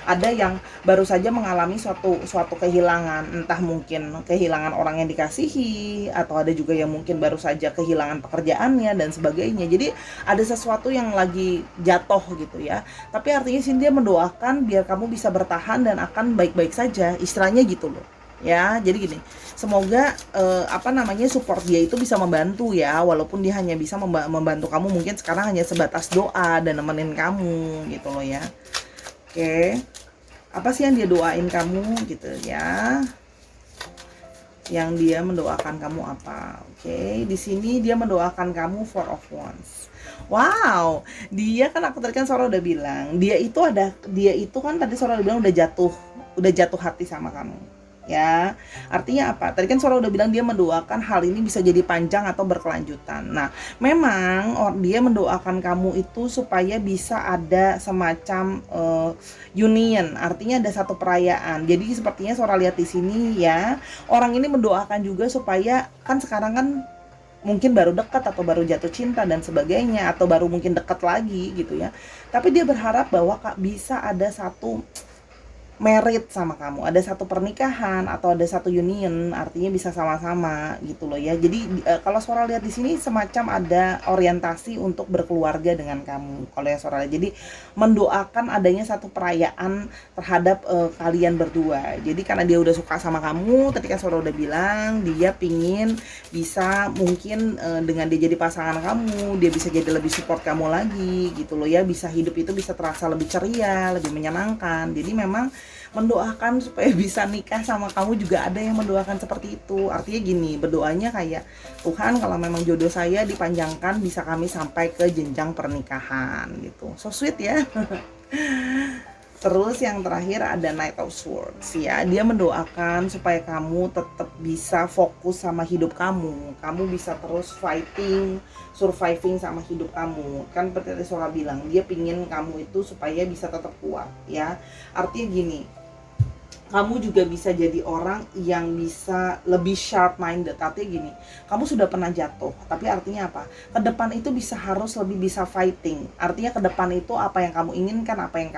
ada yang baru saja mengalami suatu kehilangan, entah mungkin kehilangan orang yang dikasihi, atau ada juga yang mungkin baru saja kehilangan pekerjaannya dan sebagainya. Jadi ada sesuatu yang lagi jatuh gitu ya. Tapi artinya sih dia mendoakan biar kamu bisa bertahan dan akan baik-baik saja, istilahnya gitu loh ya. Jadi gini, semoga support dia itu bisa membantu ya, walaupun dia hanya bisa membantu kamu mungkin sekarang hanya sebatas doa dan nemenin kamu gitu loh ya. Oke, apa sih yang dia doain kamu gitu ya, yang dia mendoakan kamu apa? Oke, di sini dia mendoakan kamu Four of Wands. Wow, dia kan aku tadi kan Sora udah bilang, dia itu kan tadi Sora udah bilang udah jatuh hati sama kamu. Ya, artinya apa? Tadi kan Sora udah bilang dia mendoakan hal ini bisa jadi panjang atau berkelanjutan. Nah, memang dia mendoakan kamu itu supaya bisa ada semacam union, artinya ada satu perayaan. Jadi sepertinya Sora lihat di sini ya, orang ini mendoakan juga supaya kan sekarang kan mungkin baru dekat atau baru jatuh cinta dan sebagainya, atau baru mungkin dekat lagi gitu ya. Tapi dia berharap bahwa bisa ada satu married sama kamu, ada satu pernikahan atau ada satu union, artinya bisa sama-sama gitu loh ya. Jadi kalau Sora lihat di sini semacam ada orientasi untuk berkeluarga dengan kamu kalau ya Sora lihat. Jadi mendoakan adanya satu perayaan terhadap kalian berdua. Jadi karena dia udah suka sama kamu, ketika Sora udah bilang dia pingin bisa mungkin dengan dia jadi pasangan kamu, dia bisa jadi lebih support kamu lagi gitu loh ya, bisa hidup itu bisa terasa lebih ceria, lebih menyenangkan. Jadi memang mendoakan supaya bisa nikah sama kamu juga ada yang mendoakan seperti itu. Artinya gini, berdoanya kayak, Tuhan kalau memang jodoh saya dipanjangkan bisa kami sampai ke jenjang pernikahan gitu. So sweet ya. Terus yang terakhir ada Knight of Swords ya. Dia mendoakan supaya kamu tetap bisa fokus sama hidup kamu. Kamu bisa terus surviving sama hidup kamu. Kan seperti Sora bilang, dia pingin kamu itu supaya bisa tetap kuat ya. Artinya gini, kamu juga bisa jadi orang yang bisa lebih sharp minded. Artinya gini, kamu sudah pernah jatuh, tapi artinya apa? Ke depan itu harus lebih bisa fighting. Artinya ke depan itu apa yang kamu inginkan, apa yang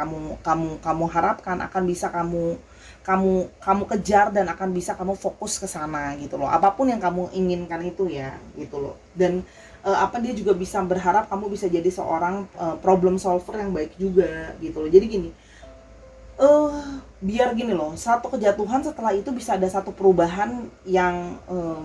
kamu harapkan akan bisa kamu kejar dan akan bisa kamu fokus ke sana gitu loh. Apapun yang kamu inginkan itu ya gitu loh. Dan dia juga bisa berharap kamu bisa jadi seorang problem solver yang baik juga gitu loh. Jadi gini, biar gini loh, satu kejatuhan setelah itu bisa ada satu perubahan yang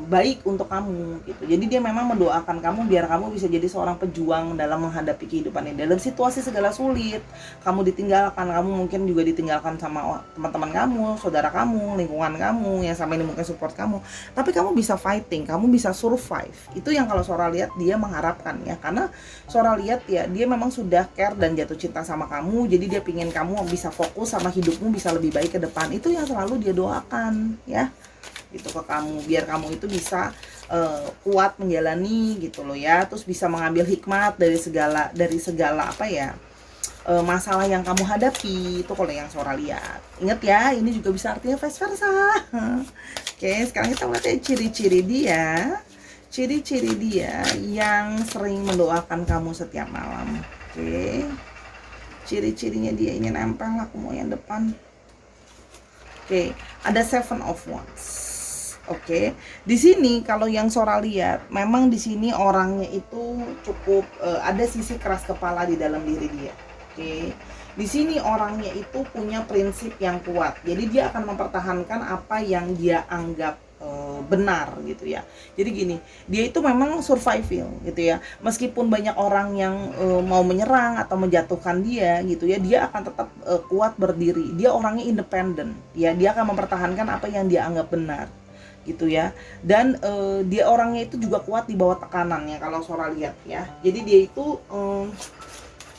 baik untuk kamu gitu. Jadi dia memang mendoakan kamu biar kamu bisa jadi seorang pejuang dalam menghadapi kehidupan ini. Dalam situasi segala sulit, kamu ditinggalkan, kamu mungkin juga ditinggalkan sama teman-teman kamu, saudara kamu, lingkungan kamu yang sampai ini mungkin support kamu. Tapi kamu bisa fighting, kamu bisa survive. Itu yang kalau Sora lihat dia mengharapkan ya. Karena Sora lihat ya, dia memang sudah care dan jatuh cinta sama kamu. Jadi dia pingin kamu bisa fokus sama hidupmu bisa lebih baik ke depan. Itu yang selalu dia doakan ya gitu ke kamu, biar kamu itu bisa kuat menjalani gitu loh ya, terus bisa mengambil hikmat dari segala masalah yang kamu hadapi. Itu kalau yang Sora lihat. Ingat ya, ini juga bisa artinya vice versa. Oke, sekarang kita lihat ya ciri-ciri dia yang sering mendoakan kamu setiap malam. Oke, Ciri-cirinya dia ini nempel, aku mau yang depan. Oke, ada Seven of Wands. Oke, di sini kalau yang Sora lihat, memang di sini orangnya itu cukup ada sisi keras kepala di dalam diri dia. Oke, di sini orangnya itu punya prinsip yang kuat. Jadi dia akan mempertahankan apa yang dia anggap benar gitu ya. Jadi gini, dia itu memang survival gitu ya. Meskipun banyak orang yang mau menyerang atau menjatuhkan dia gitu ya, dia akan tetap kuat berdiri. Dia orangnya independen ya. Dia akan mempertahankan apa yang dia anggap benar gitu ya. Dan dia orangnya itu juga kuat di bawah tekanan ya kalau Sora lihat ya. Jadi dia itu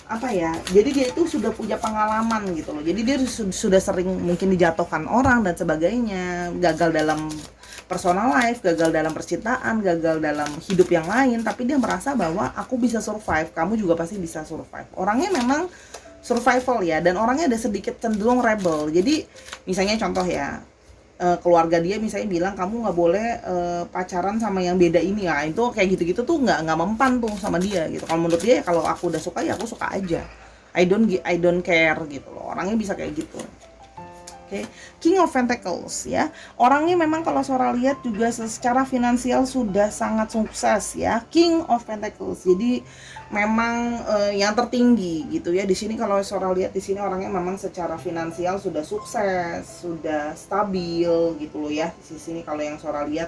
apa ya, jadi dia itu sudah punya pengalaman gitu loh. Jadi dia sudah sering mungkin dijatuhkan orang dan sebagainya, gagal dalam personal life, gagal dalam percintaan, gagal dalam hidup yang lain, tapi dia merasa bahwa aku bisa survive, kamu juga pasti bisa survive. Orangnya memang survival ya, dan orangnya ada sedikit cenderung rebel. Jadi misalnya contoh ya, keluarga dia misalnya bilang kamu nggak boleh pacaran sama yang beda ini ya, itu kayak gitu-gitu tuh nggak mempan tuh sama dia gitu. Kalau menurut dia ya, kalau aku udah suka ya aku suka aja, I don't care gitu loh. Orangnya bisa kayak gitu. Oke, King of Pentacles ya. Orangnya memang kalau Sora lihat juga secara finansial sudah sangat sukses ya. King of Pentacles. Jadi memang yang tertinggi gitu ya. Di sini kalau Sora lihat di sini orangnya memang secara finansial sudah sukses, sudah stabil gitu loh ya. Di sini kalau yang Sora lihat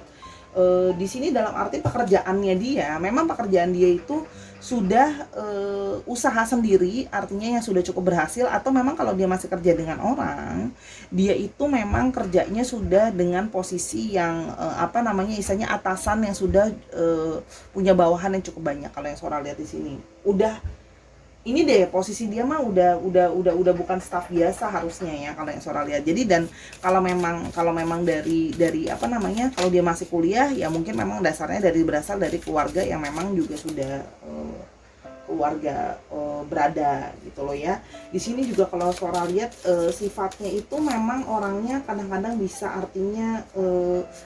di sini dalam arti pekerjaannya dia, memang pekerjaan dia itu sudah usaha sendiri, artinya yang sudah cukup berhasil. Atau memang kalau dia masih kerja dengan orang, dia itu memang kerjanya sudah dengan posisi yang apa namanya, istilahnya atasan yang sudah punya bawahan yang cukup banyak. Kalau yang Sora lihat di sini udah ini deh, posisi dia mah udah bukan staff biasa harusnya ya kalau yang Sora lihat. Jadi dan kalau memang dari apa namanya, kalau dia masih kuliah ya mungkin memang dasarnya berasal dari keluarga yang memang juga sudah keluarga berada gitu loh ya. Di sini juga kalau Sora lihat sifatnya itu memang orangnya kadang-kadang bisa, artinya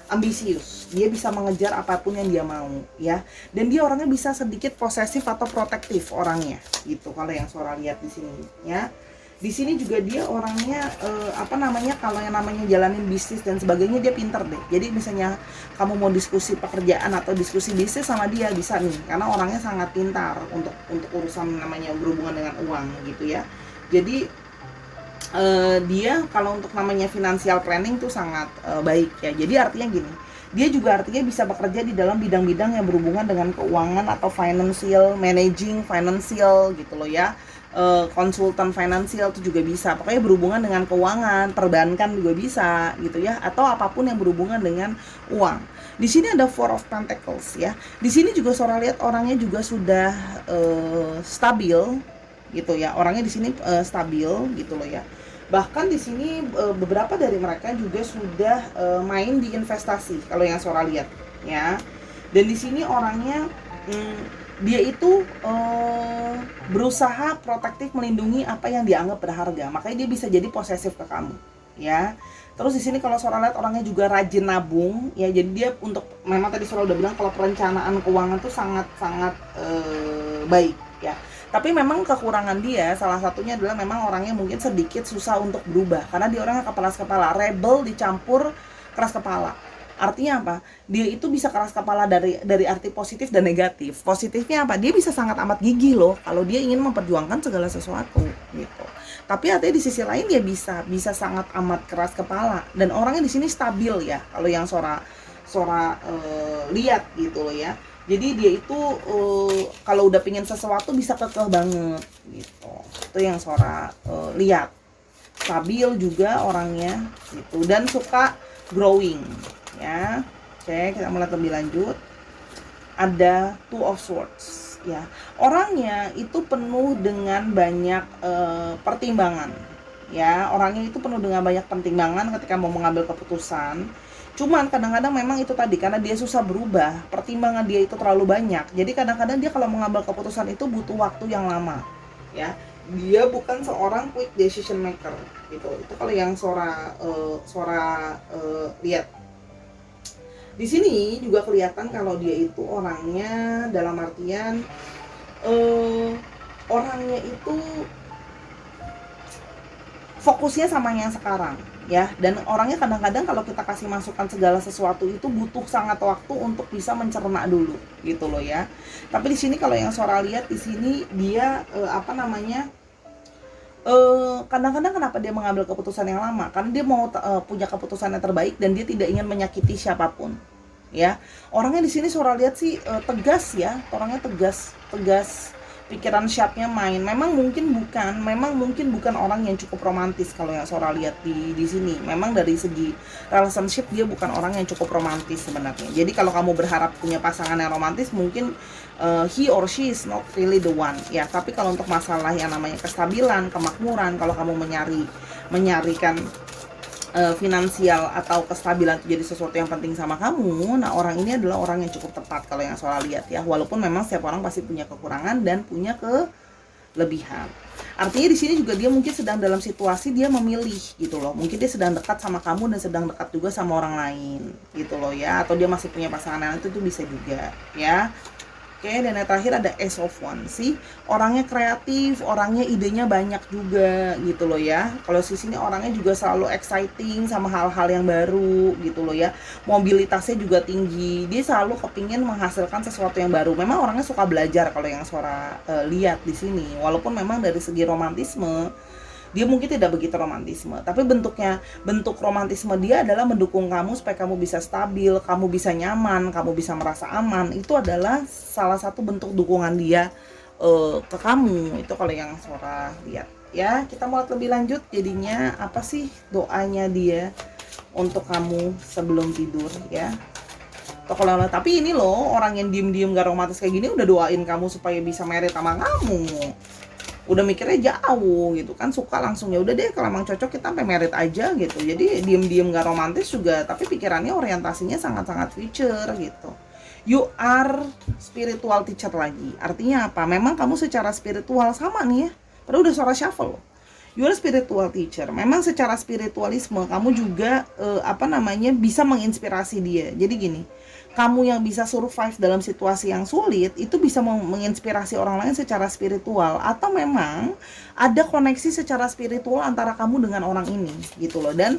ambisius. Dia bisa mengejar apapun yang dia mau ya. Dan dia orangnya bisa sedikit posesif atau protektif orangnya gitu kalau yang Sora lihat di sini ya. Di sini juga dia orangnya apa namanya, kalau yang namanya jalanin bisnis dan sebagainya dia pinter deh. Jadi misalnya kamu mau diskusi pekerjaan atau diskusi bisnis sama dia bisa nih, karena orangnya sangat pintar untuk urusan namanya berhubungan dengan uang gitu ya. Jadi dia kalau untuk namanya financial planning tuh sangat baik ya. Jadi artinya gini, dia juga artinya bisa bekerja di dalam bidang-bidang yang berhubungan dengan keuangan atau financial, managing financial gitu loh ya. Konsultan finansial itu juga bisa, pokoknya berhubungan dengan keuangan, perbankan juga bisa gitu ya, atau apapun yang berhubungan dengan uang. Di sini ada Four of Pentacles ya. Di sini juga Sora lihat orangnya juga sudah stabil gitu ya. Orangnya di sini stabil gitu loh ya. Bahkan di sini beberapa dari mereka juga sudah main di investasi kalau yang Sora lihat ya. Dan di sini orangnya dia itu berusaha protektif melindungi apa yang dianggap berharga, makanya dia bisa jadi posesif ke kamu ya. Terus di sini kalau Sora lihat orangnya juga rajin nabung ya. Jadi dia untuk, memang tadi Sora udah bilang kalau perencanaan keuangan tuh sangat baik ya. Tapi memang kekurangan dia salah satunya adalah memang orangnya mungkin sedikit susah untuk berubah, karena dia orangnya keras kepala, rebel dicampur keras kepala. Artinya apa? Dia itu bisa keras kepala dari arti positif dan negatif. Positifnya apa? Dia bisa sangat amat gigih loh kalau dia ingin memperjuangkan segala sesuatu gitu. Tapi artinya di sisi lain dia bisa sangat amat keras kepala, dan orangnya di sini stabil ya kalau yang Sora lihat gitu loh ya. Jadi dia itu kalau udah pingin sesuatu bisa kekeh banget gitu. Itu yang Sora lihat. Stabil juga orangnya gitu, dan suka growing ya. Oke, kita mulai lebih lanjut. Ada Two of Swords ya. Orangnya itu penuh dengan banyak pertimbangan ya. Orangnya itu penuh dengan banyak pertimbangan ketika mau mengambil keputusan. Cuman kadang-kadang memang itu tadi, karena dia susah berubah, pertimbangan dia itu terlalu banyak. Jadi kadang-kadang dia kalau mengambil keputusan itu butuh waktu yang lama ya. Dia bukan seorang quick decision maker gitu. Itu kalau yang Sora lihat. Di sini juga kelihatan kalau dia itu orangnya dalam artian orangnya itu fokusnya sama yang sekarang ya. Dan orangnya kadang-kadang kalau kita kasih masukan segala sesuatu itu butuh sangat waktu untuk bisa mencerna dulu gitu loh ya. Tapi di sini kalau yang Sora lihat di sini dia kadang-kadang kenapa dia mengambil keputusan yang lama, karena dia mau punya keputusan yang terbaik dan dia tidak ingin menyakiti siapapun ya. Orangnya di sini Sora lihat sih tegas ya, orangnya tegas, pikiran sharpnya main. Memang mungkin bukan orang yang cukup romantis kalau yang Sora lihat di sini. Memang dari segi relationship dia bukan orang yang cukup romantis sebenarnya. Jadi kalau kamu berharap punya pasangan yang romantis, mungkin he or she is not really the one ya. Tapi kalau untuk masalah yang namanya kestabilan, kemakmuran, kalau kamu menyarikan finansial atau kestabilan itu jadi sesuatu yang penting sama kamu, nah orang ini adalah orang yang cukup tepat kalau yang Sora lihat ya. Walaupun memang setiap orang pasti punya kekurangan dan punya kelebihan. Artinya di sini juga dia mungkin sedang dalam situasi dia memilih gitu loh. Mungkin dia sedang dekat sama kamu dan sedang dekat juga sama orang lain gitu loh ya. Atau dia masih punya pasangan lain, itu bisa juga ya. Oke, dan yang terakhir ada Ace of Wands sih. Orangnya kreatif, orangnya idenya banyak juga gitu loh ya. Kalau di sini orangnya juga selalu exciting sama hal-hal yang baru gitu loh ya. Mobilitasnya juga tinggi. Dia selalu kepingin menghasilkan sesuatu yang baru. Memang orangnya suka belajar kalau yang Sora lihat di sini. Walaupun memang dari segi romantisme dia mungkin tidak begitu romantisme, tapi bentuk romantisme dia adalah mendukung kamu supaya kamu bisa stabil, kamu bisa nyaman, kamu bisa merasa aman. Itu adalah salah satu bentuk dukungan dia ke kamu. Itu kalau yang Sora lihat ya. Kita mau lebih lanjut, jadinya apa sih doanya dia untuk kamu sebelum tidur ya. Tapi ini loh, orang yang diem-diem gak romantis kayak gini udah doain kamu supaya bisa married sama kamu. Udah mikirnya jauh gitu kan, suka langsung ya udah deh kalau emang cocok kita sampai merit aja gitu. Jadi diem-diem gak romantis juga, tapi pikirannya orientasinya sangat-sangat future gitu. You are spiritual teacher lagi. Artinya apa? Memang kamu secara spiritual sama nih ya. Padahal udah Sora shuffle. You are spiritual teacher. Memang secara spiritualisme kamu juga bisa menginspirasi dia. Jadi gini, kamu yang bisa survive dalam situasi yang sulit itu bisa menginspirasi orang lain secara spiritual, atau memang ada koneksi secara spiritual antara kamu dengan orang ini gitu loh. Dan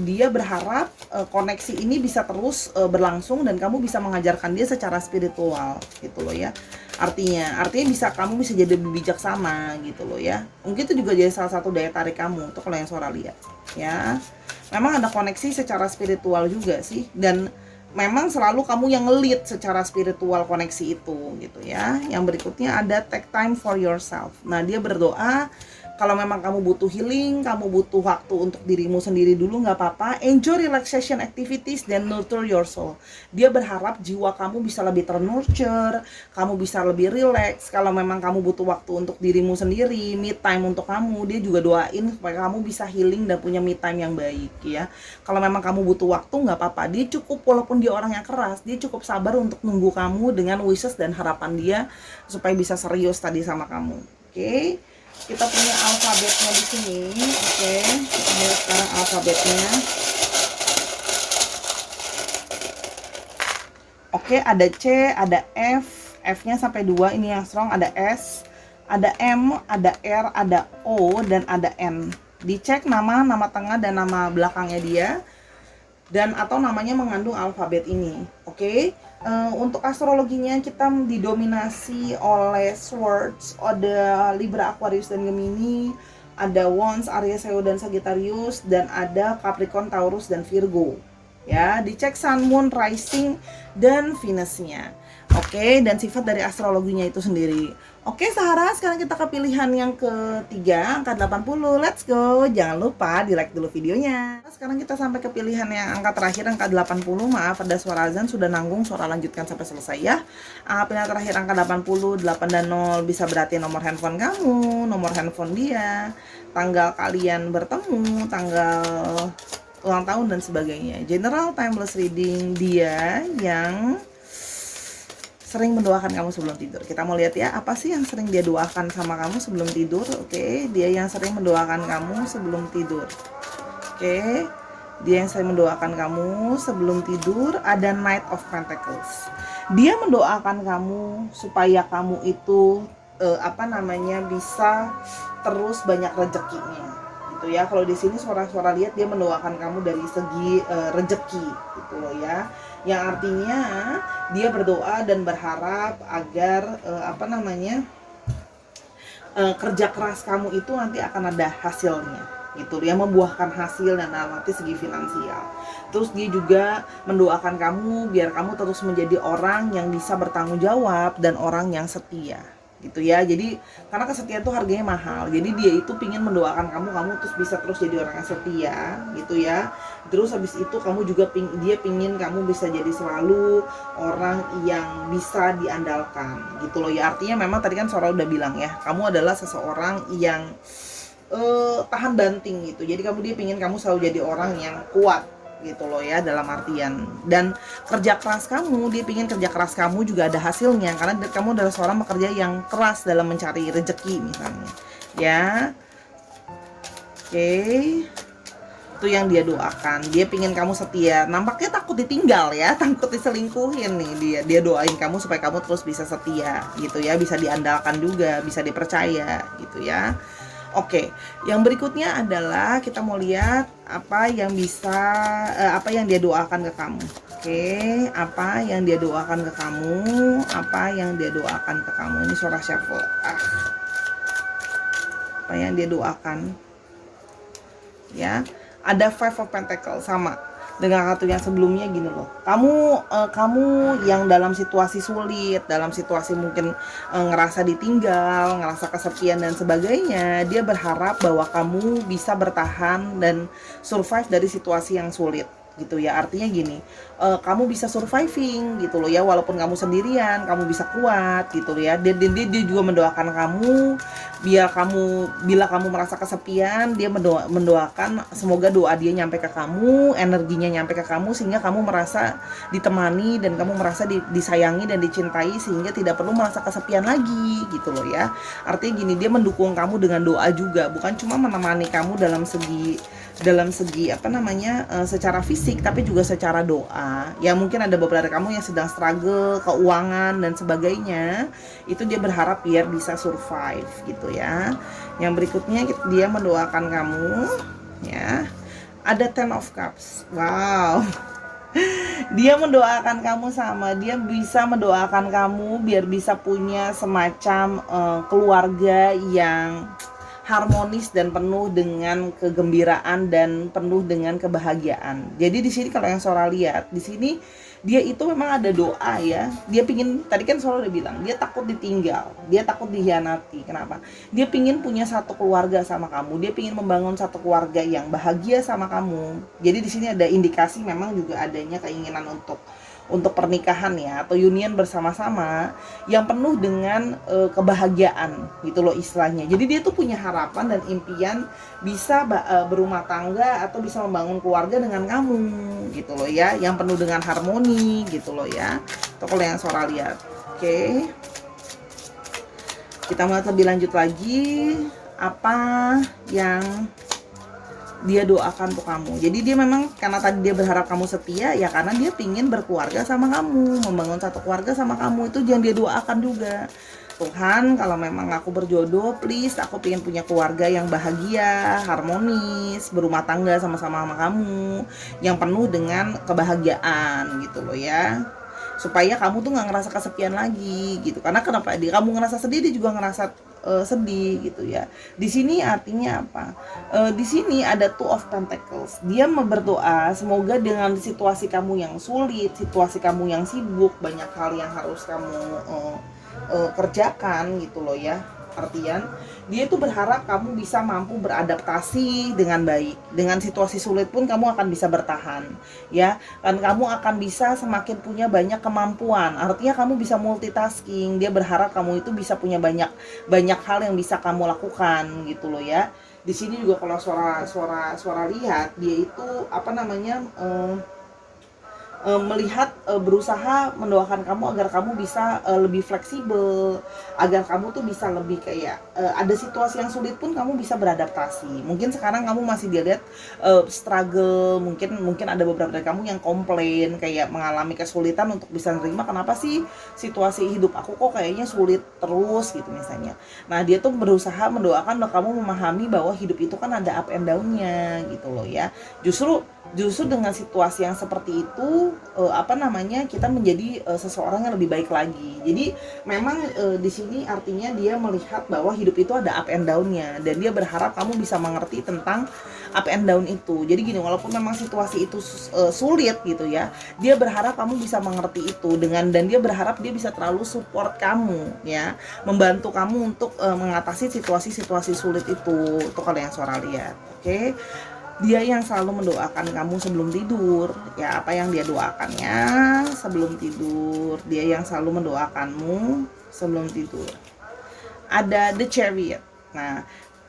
dia berharap koneksi ini bisa terus berlangsung dan kamu bisa mengajarkan dia secara spiritual gitu loh ya. Artinya kamu bisa jadi lebih bijaksana gitu loh ya. Mungkin itu juga jadi salah satu daya tarik kamu tuh kalau yang Sora lihat ya. Memang ada koneksi secara spiritual juga sih, dan memang selalu kamu yang nge-lead secara spiritual koneksi itu gitu ya. Yang berikutnya ada take time for yourself. Nah, dia berdoa kalau memang kamu butuh healing, kamu butuh waktu untuk dirimu sendiri dulu, nggak apa-apa. Enjoy relaxation activities dan nurture your soul. Dia berharap jiwa kamu bisa lebih ternurture, kamu bisa lebih relax. Kalau memang kamu butuh waktu untuk dirimu sendiri, me time untuk kamu, dia juga doain supaya kamu bisa healing dan punya me time yang baik ya. Kalau memang kamu butuh waktu, nggak apa-apa. Dia cukup, walaupun dia orang yang keras, dia cukup sabar untuk nunggu kamu dengan wishes dan harapan dia supaya bisa serius tadi sama kamu. Oke. Kita punya alfabetnya di sini. Oke, kita lihat sekarang alfabetnya. Oke, ada C, ada F, F-nya sampai 2, ini yang strong. Ada S, ada M, ada R, ada O, dan ada N. Dicek nama tengah dan nama belakangnya dia, dan atau namanya mengandung alfabet ini. Oke. Untuk astrologinya kita didominasi oleh Swords, ada Libra, Aquarius, dan Gemini, ada Wands, Aries, Leo, dan Sagittarius, dan ada Capricorn, Taurus, dan Virgo. Ya, dicek Sun, Moon, Rising, dan Venus-nya. Oke, dan sifat dari astrologinya itu sendiri. Oke, Sahara, sekarang kita ke pilihan yang ketiga, angka 80. Let's go. Jangan lupa di-like dulu videonya. Sekarang kita sampai ke pilihan yang angka terakhir, angka 80. Maaf, ada suara azan, sudah nanggung. Suara lanjutkan sampai selesai ya. Pilihan terakhir angka 80, 8 dan 0 bisa berarti nomor handphone kamu, nomor handphone dia, tanggal kalian bertemu, tanggal ulang tahun, dan sebagainya. General timeless reading dia yang sering mendoakan kamu sebelum tidur. Kita mau lihat ya, apa sih yang sering dia doakan sama kamu sebelum tidur. Oke, dia yang sering mendoakan kamu sebelum tidur. Oke, dia yang sering mendoakan kamu sebelum tidur. Ada Knight of Pentacles. Dia mendoakan kamu supaya kamu itu apa namanya, bisa terus banyak rezekinya gitu ya. Kalau di sini suara-suara lihat dia mendoakan kamu dari segi rezeki gitu loh ya, yang artinya dia berdoa dan berharap agar apa namanya, kerja keras kamu itu nanti akan ada hasilnya gitu ya, membuahkan hasil dan nanti segi finansial. Terus dia juga mendoakan kamu biar kamu terus menjadi orang yang bisa bertanggung jawab dan orang yang setia gitu ya. Jadi karena kesetiaan itu harganya mahal, jadi dia itu pingin mendoakan kamu terus bisa terus jadi orang yang setia gitu ya. Terus habis itu kamu juga dia pingin kamu bisa jadi selalu orang yang bisa diandalkan gitu loh ya. Artinya memang tadi kan Sora udah bilang ya, kamu adalah seseorang yang tahan banting gitu. Jadi dia pingin kamu selalu jadi orang yang kuat gitu loh ya, dalam artian, dan kerja keras kamu, dia pingin kerja keras kamu juga ada hasilnya karena kamu adalah seorang pekerja yang keras dalam mencari rezeki misalnya ya. Oke, itu yang dia doakan. Dia pingin kamu setia, nampaknya takut ditinggal ya, takut diselingkuhin nih. Dia doain kamu supaya kamu terus bisa setia gitu ya, bisa diandalkan juga, bisa dipercaya gitu ya. Oke, yang berikutnya adalah kita mau lihat apa yang apa yang dia doakan ke kamu. Oke, apa yang dia doakan ke kamu? Apa yang dia doakan ke kamu? Ini suara shuffle. Apa yang dia doakan? Ya, ada Five of Pentacles sama dengan kartu yang sebelumnya gini loh. Kamu yang dalam situasi sulit, dalam situasi mungkin ngerasa ditinggal, ngerasa kesepian dan sebagainya, dia berharap bahwa kamu bisa bertahan dan survive dari situasi yang sulit gitu ya. Artinya gini, kamu bisa surviving gitu loh ya, walaupun kamu sendirian, kamu bisa kuat gitu ya. Dia juga mendoakan kamu bila kamu merasa kesepian, dia mendoakan semoga doa dia nyampe ke kamu, energinya nyampe ke kamu sehingga kamu merasa ditemani dan kamu merasa disayangi dan dicintai sehingga tidak perlu merasa kesepian lagi gitu loh ya. Artinya gini, dia mendukung kamu dengan doa juga, bukan cuma menemani kamu dalam segi apa namanya, secara fisik, tapi juga secara doa. Ya mungkin ada beberapa kamu yang sedang struggle keuangan dan sebagainya, itu dia berharap biar bisa survive gitu ya. Yang berikutnya dia mendoakan kamu ya, ada Ten of Cups. Wow. Dia mendoakan kamu dia bisa mendoakan kamu biar bisa punya semacam keluarga yang harmonis dan penuh dengan kegembiraan dan penuh dengan kebahagiaan. Jadi di sini kalau yang Sora lihat di sini, dia itu memang ada doa ya. Dia pingin, tadi kan Sora udah bilang, dia takut ditinggal, dia takut dikhianati. Kenapa? Dia pingin punya satu keluarga sama kamu. Dia pingin membangun satu keluarga yang bahagia sama kamu. Jadi di sini ada indikasi memang juga adanya keinginan untuk pernikahan ya, atau union bersama-sama yang penuh dengan kebahagiaan gitu loh istilahnya. Jadi dia tuh punya harapan dan impian bisa berumah tangga atau bisa membangun keluarga dengan kamu gitu loh ya, yang penuh dengan harmoni gitu loh ya. Itu kalau yang Sora lihat. Oke, kita mau lebih lanjut lagi, apa yang dia doakan untuk kamu. Jadi dia memang, karena tadi dia berharap kamu setia ya, karena dia pingin berkeluarga sama kamu, membangun satu keluarga sama kamu. Itu yang dia doakan juga. Tuhan, kalau memang aku berjodoh, please aku pingin punya keluarga yang bahagia, harmonis, berumah tangga sama-sama sama kamu, yang penuh dengan kebahagiaan gitu loh ya, supaya kamu tuh nggak ngerasa kesepian lagi gitu. Karena kenapa kamu ngerasa sedih, dia juga ngerasa sedih gitu ya. Di sini artinya apa? Di sini ada Two of Pentacles. Dia berdoa semoga dengan situasi kamu yang sulit, situasi kamu yang sibuk, banyak hal yang harus kamu kerjakan gitu loh ya. Artian dia itu berharap kamu bisa mampu beradaptasi dengan baik. Dengan situasi sulit pun kamu akan bisa bertahan ya. Dan kamu akan bisa semakin punya banyak kemampuan. Artinya kamu bisa multitasking. Dia berharap kamu itu bisa punya banyak hal yang bisa kamu lakukan gitu loh ya. Di sini juga kalau suara lihat dia itu apa namanya, melihat, berusaha mendoakan kamu agar kamu bisa lebih fleksibel, agar kamu tuh bisa lebih kayak ada situasi yang sulit pun kamu bisa beradaptasi. Mungkin sekarang kamu masih dilihat struggle, mungkin mungkin ada beberapa dari kamu yang komplain kayak mengalami kesulitan untuk bisa nerima, kenapa sih situasi hidup aku kok kayaknya sulit terus gitu misalnya. Nah, dia tuh berusaha mendoakan bahwa kamu memahami bahwa hidup itu kan ada up and down-nya gitu loh ya. Justru dengan situasi yang seperti itu, apa namanya, kita menjadi seseorang yang lebih baik lagi. Jadi memang di sini artinya dia melihat bahwa hidup itu ada up and down-nya, dan dia berharap kamu bisa mengerti tentang up and down itu. Jadi gini, walaupun memang situasi itu sulit gitu ya, dia berharap kamu bisa mengerti itu, dan dia berharap dia bisa terlalu support kamu ya, membantu kamu untuk mengatasi situasi-situasi sulit itu. Itu kalau yang suara lihat. Oke. Dia yang selalu mendoakan kamu sebelum tidur. Ya, apa yang dia doakannya sebelum tidur? Dia yang selalu mendoakanmu sebelum tidur. Ada The Chariot. Nah,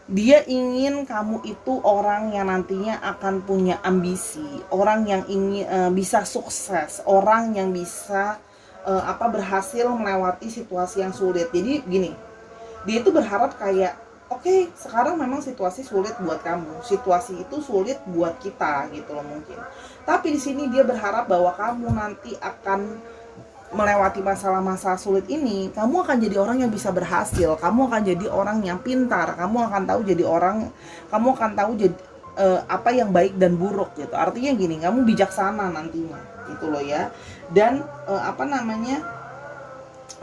dia ingin kamu itu orang yang nantinya akan punya ambisi, orang yang ingin bisa sukses, orang yang bisa berhasil melewati situasi yang sulit. Jadi gini, dia itu berharap kayak oke, sekarang memang situasi sulit buat kamu, situasi itu sulit buat kita gitu loh mungkin, tapi di sini dia berharap bahwa kamu nanti akan melewati masalah-masalah sulit ini, kamu akan jadi orang yang bisa berhasil, kamu akan jadi orang yang pintar, kamu akan tahu jadi orang, kamu akan tahu jadi apa yang baik dan buruk gitu. Artinya gini, kamu bijaksana nantinya gitu loh ya. Dan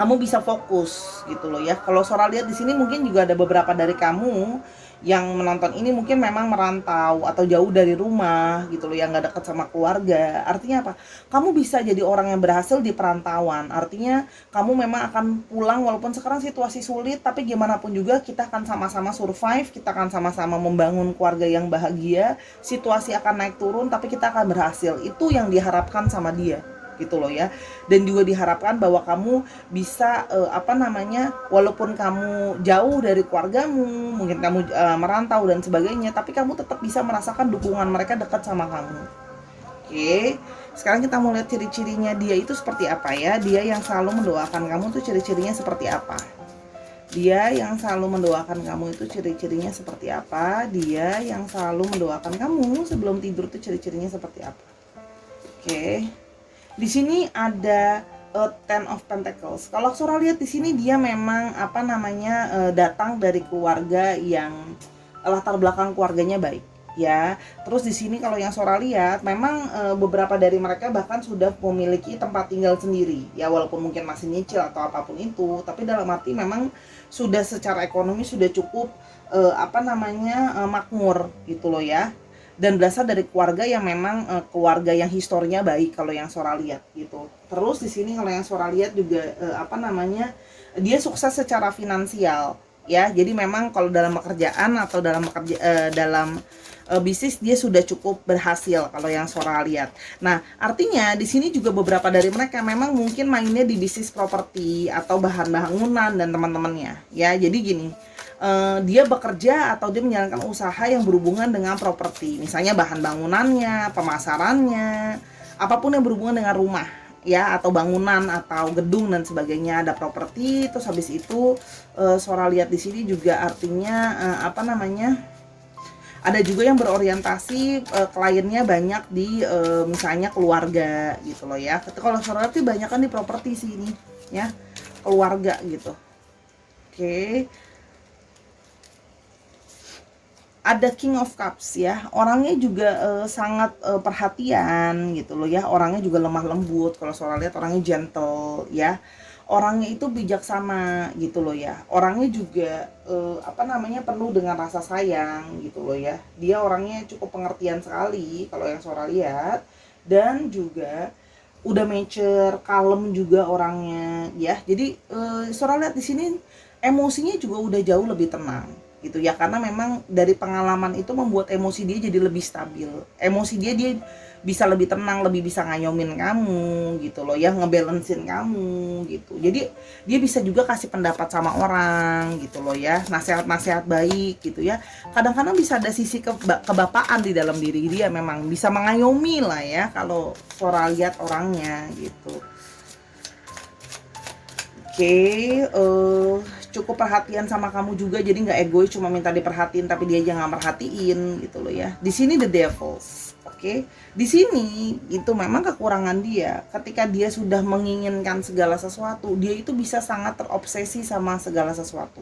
kamu bisa fokus gitu loh ya. Kalau Sora lihat di sini mungkin juga ada beberapa dari kamu yang menonton ini mungkin memang merantau atau jauh dari rumah gitu loh, yang nggak dekat sama keluarga. Artinya apa? Kamu bisa jadi orang yang berhasil di perantauan. Artinya kamu memang akan pulang walaupun sekarang situasi sulit, tapi gimana pun juga kita akan sama-sama survive, kita akan sama-sama membangun keluarga yang bahagia. Situasi akan naik turun, tapi kita akan berhasil. Itu yang diharapkan sama dia gitu loh ya. Dan juga diharapkan bahwa kamu bisa walaupun kamu jauh dari keluargamu, mungkin kamu merantau dan sebagainya, tapi kamu tetap bisa merasakan dukungan mereka dekat sama kamu. Oke, sekarang kita mau lihat ciri-cirinya dia itu seperti apa ya. Dia yang selalu mendoakan kamu tuh ciri-cirinya seperti apa. Dia yang selalu mendoakan kamu itu ciri-cirinya seperti apa. Dia yang selalu mendoakan kamu sebelum tidur tuh ciri-cirinya seperti apa. Oke. Di sini ada Ten of Pentacles. Kalau Sora lihat di sini dia memang datang dari keluarga yang latar belakang keluarganya baik ya. Terus di sini kalau yang Sora lihat memang beberapa dari mereka bahkan sudah memiliki tempat tinggal sendiri ya, walaupun mungkin masih nyicil atau apapun itu, tapi dalam arti memang sudah secara ekonomi sudah cukup makmur gitu loh ya. Dan berasal dari keluarga yang memang keluarga yang historinya baik kalau yang Sora lihat gitu. Terus di sini kalau yang Sora lihat juga dia sukses secara finansial ya. Jadi memang kalau dalam pekerjaan atau dalam bisnis dia sudah cukup berhasil kalau yang Sora lihat. Nah, artinya di sini juga beberapa dari mereka memang mungkin mainnya di bisnis properti atau bahan bangunan dan teman-temannya ya. Jadi gini, dia bekerja atau dia menjalankan usaha yang berhubungan dengan properti, misalnya bahan bangunannya, pemasarannya, apapun yang berhubungan dengan rumah ya, atau bangunan atau gedung dan sebagainya, ada properti. Terus habis itu Sora lihat di sini juga artinya ada juga yang berorientasi kliennya banyak di misalnya keluarga gitu loh ya. Kalau Sora lihat banyak kan di properti sini ya, keluarga gitu. Oke. Ada King of Cups ya, orangnya juga sangat perhatian gitu loh ya, orangnya juga lemah lembut. Kalau Sora lihat orangnya gentle ya, orangnya itu bijaksana gitu loh ya, orangnya juga penuh dengan rasa sayang gitu loh ya. Dia orangnya cukup pengertian sekali kalau yang Sora lihat, dan juga udah mature, kalem juga orangnya ya. Jadi Sora lihat di sini emosinya juga udah jauh lebih tenang gitu ya, karena memang dari pengalaman itu membuat emosi dia jadi lebih stabil. Emosi dia bisa lebih tenang, lebih bisa ngayomin kamu gitu loh ya, ngebalancein kamu gitu. Jadi dia bisa juga kasih pendapat sama orang gitu loh ya, nasihat-nasihat baik gitu ya. Kadang-kadang bisa ada sisi kebapaan di dalam diri dia, memang bisa mengayomi lah ya kalau Sora lihat orangnya gitu. Oke, cukup perhatian sama kamu juga, jadi nggak egois cuma minta diperhatiin tapi dia aja nggak merhatiin gitu loh ya. Di sini the devils, oke. Di sini itu memang kekurangan dia. Ketika dia sudah menginginkan segala sesuatu, dia itu bisa sangat terobsesi sama segala sesuatu,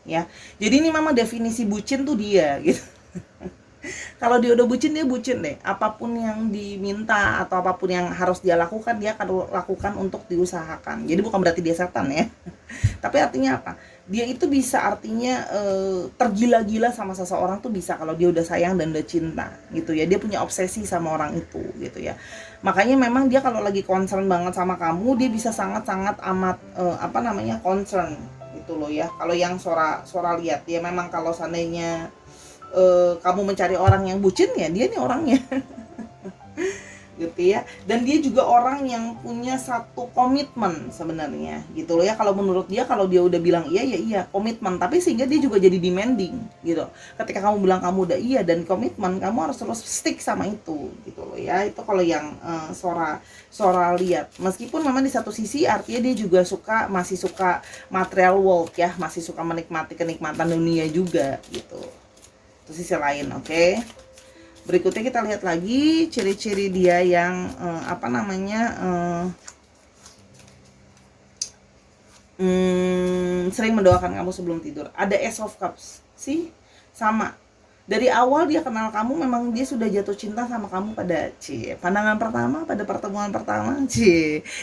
ya. Jadi ini memang definisi bucin tuh dia gitu. Kalau dia udah bucin, dia bucin deh. Apapun yang diminta atau apapun yang harus dia lakukan, dia akan lakukan untuk diusahakan. Jadi bukan berarti dia setan ya. Tapi artinya apa? Dia itu bisa artinya tergila-gila sama seseorang tuh bisa kalau dia udah sayang dan udah cinta gitu ya. Dia punya obsesi sama orang itu gitu ya. Makanya memang dia kalau lagi concern banget sama kamu, dia bisa sangat-sangat amat concern gitu loh ya. Kalau yang Sora lihat ya, memang kalau seandainya kamu mencari orang yang bucin ya, dia nih orangnya. Gitu ya. Dan dia juga orang yang punya satu komitmen sebenarnya gitu loh ya. Kalau menurut dia, kalau dia udah bilang iya ya iya, komitmen, tapi sehingga dia juga jadi demanding gitu. Ketika kamu bilang kamu udah iya dan komitmen, kamu harus terus stick sama itu gitu loh ya. Itu kalau yang Sora lihat. Meskipun memang di satu sisi artinya dia juga masih suka material world ya, masih suka menikmati kenikmatan dunia juga gitu. Itu sisi lain, oke. Berikutnya kita lihat lagi ciri-ciri dia yang sering mendoakan kamu sebelum tidur. Ada Ace of Cups sih, sama. Dari awal dia kenal kamu, memang dia sudah jatuh cinta sama kamu pada pandangan pertama, pada pertemuan pertama.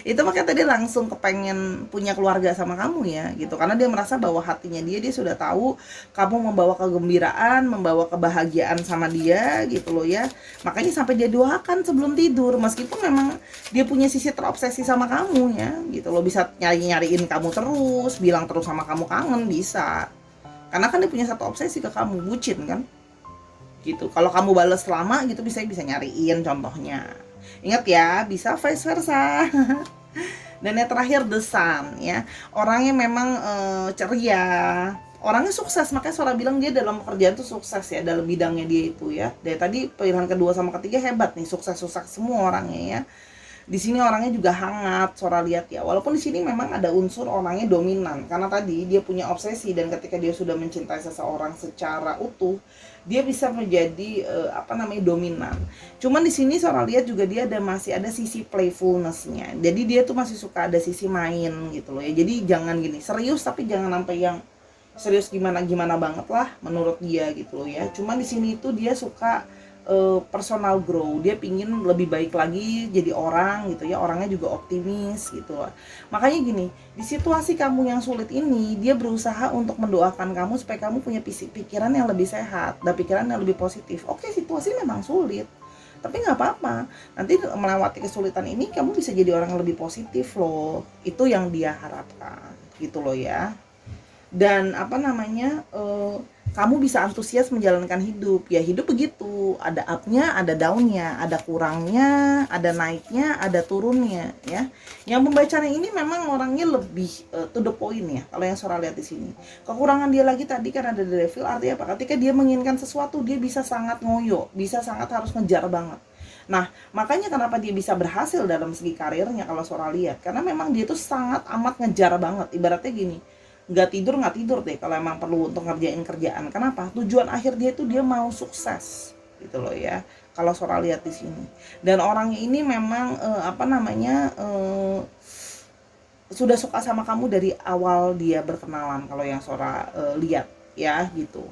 Itu makanya tadi langsung kepengen punya keluarga sama kamu ya gitu, karena dia merasa bahwa hatinya dia sudah tahu kamu membawa kegembiraan, membawa kebahagiaan sama dia gitu loh ya. Makanya sampai dia doakan sebelum tidur, meskipun memang dia punya sisi terobsesi sama kamu ya gitu loh. Bisa nyariin kamu terus, bilang terus sama kamu kangen, bisa. Karena kan dia punya satu obsesi ke kamu, bucin kan gitu. Kalau kamu balas lama gitu, bisa nyariin contohnya. Ingat ya, bisa vice versa. Dan yang terakhir The Sun ya. Orangnya memang ceria, orangnya sukses, makanya Sora bilang dia dalam pekerjaan tuh sukses ya, dalam bidangnya dia itu ya. Dari tadi pilihan kedua sama ketiga hebat nih, sukses semua orangnya ya. Di sini orangnya juga hangat, Sora lihat ya. Walaupun di sini memang ada unsur orangnya dominan, karena tadi dia punya obsesi, dan ketika dia sudah mencintai seseorang secara utuh, dia bisa menjadi dominan. Cuman di sini Sora lihat juga dia masih ada sisi playfulness-nya. Jadi dia tuh masih suka ada sisi main gitu loh ya. Jadi jangan gini, serius tapi jangan sampai yang serius gimana banget lah menurut dia gitu loh ya. Cuman di sini tuh dia suka personal grow, dia pingin lebih baik lagi jadi orang gitu ya, orangnya juga optimis gitu loh. Makanya gini, di situasi kamu yang sulit ini, dia berusaha untuk mendoakan kamu supaya kamu punya pikiran yang lebih sehat dan pikiran yang lebih positif. Oke, situasi memang sulit, tapi nggak apa-apa, nanti melewati kesulitan ini kamu bisa jadi orang yang lebih positif loh. Itu yang dia harapkan gitu loh ya. Dan kamu bisa antusias menjalankan hidup ya. Hidup begitu, ada up-nya, ada down-nya, ada kurangnya, ada naiknya, ada turunnya ya. Yang pembacanya ini memang orangnya lebih to the point ya. Kalau yang Sora lihat di sini, kekurangan dia lagi tadi kan ada the devil, artinya apa? Ketika dia menginginkan sesuatu, dia bisa sangat ngoyo, bisa sangat harus ngejar banget. Nah, makanya kenapa dia bisa berhasil dalam segi karirnya kalau Sora lihat, karena memang dia tuh sangat amat ngejar banget. Ibaratnya gini, nggak tidur deh kalau emang perlu untuk ngerjain kerjaan. Kenapa? Tujuan akhir dia tuh dia mau sukses gitu loh ya. Kalau Sora lihat di sini. Dan orangnya ini memang sudah suka sama kamu dari awal dia berkenalan kalau yang Sora lihat ya gitu.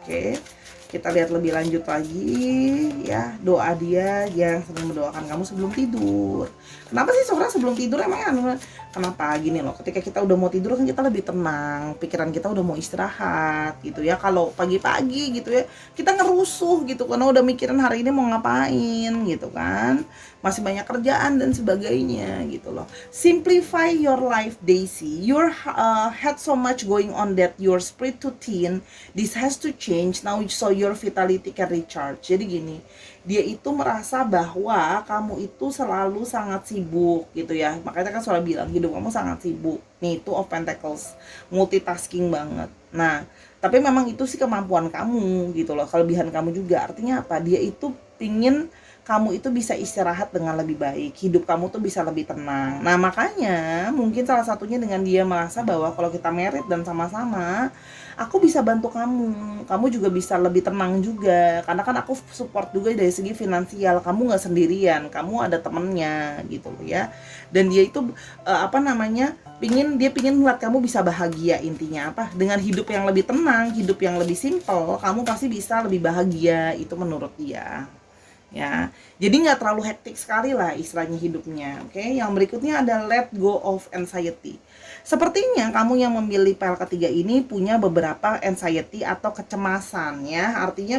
Oke. Kita lihat lebih lanjut lagi ya, doa dia yang sering mendoakan kamu sebelum tidur. Kenapa sih Sora sebelum tidur emang kenapa gini loh, ketika kita udah mau tidur kan kita lebih tenang, pikiran kita udah mau istirahat gitu ya. Kalau pagi-pagi gitu ya, kita ngerusuh gitu karena udah mikirin hari ini mau ngapain gitu kan, masih banyak kerjaan dan sebagainya gitu loh. Simplify your life, Daisy. You had so much going on that your spirit to thin. This has to change now, so your vitality can recharge. Jadi gini, dia itu merasa bahwa kamu itu selalu sangat sibuk gitu ya. Makanya kan selalu bilang hidup kamu sangat sibuk. Nih itu of Pentacles, multitasking banget. Nah, tapi memang itu sih kemampuan kamu gitu loh, kelebihan kamu juga. Artinya apa? Dia itu pingin kamu itu bisa istirahat dengan lebih baik, hidup kamu tuh bisa lebih tenang. Nah makanya mungkin salah satunya dengan dia merasa bahwa kalau kita merit dan sama-sama, aku bisa bantu kamu juga bisa lebih tenang juga, karena kan aku support juga dari segi finansial, kamu nggak sendirian, kamu ada temennya gitu loh ya. Dan dia itu dia pingin ngeliat kamu bisa bahagia. Intinya apa, dengan hidup yang lebih tenang, hidup yang lebih simple, kamu pasti bisa lebih bahagia, itu menurut dia ya. Jadi nggak terlalu hektik sekali lah istilahnya hidupnya. Oke, yang berikutnya ada let go of anxiety. Sepertinya kamu yang memilih pile ketiga ini punya beberapa anxiety atau kecemasan ya. Artinya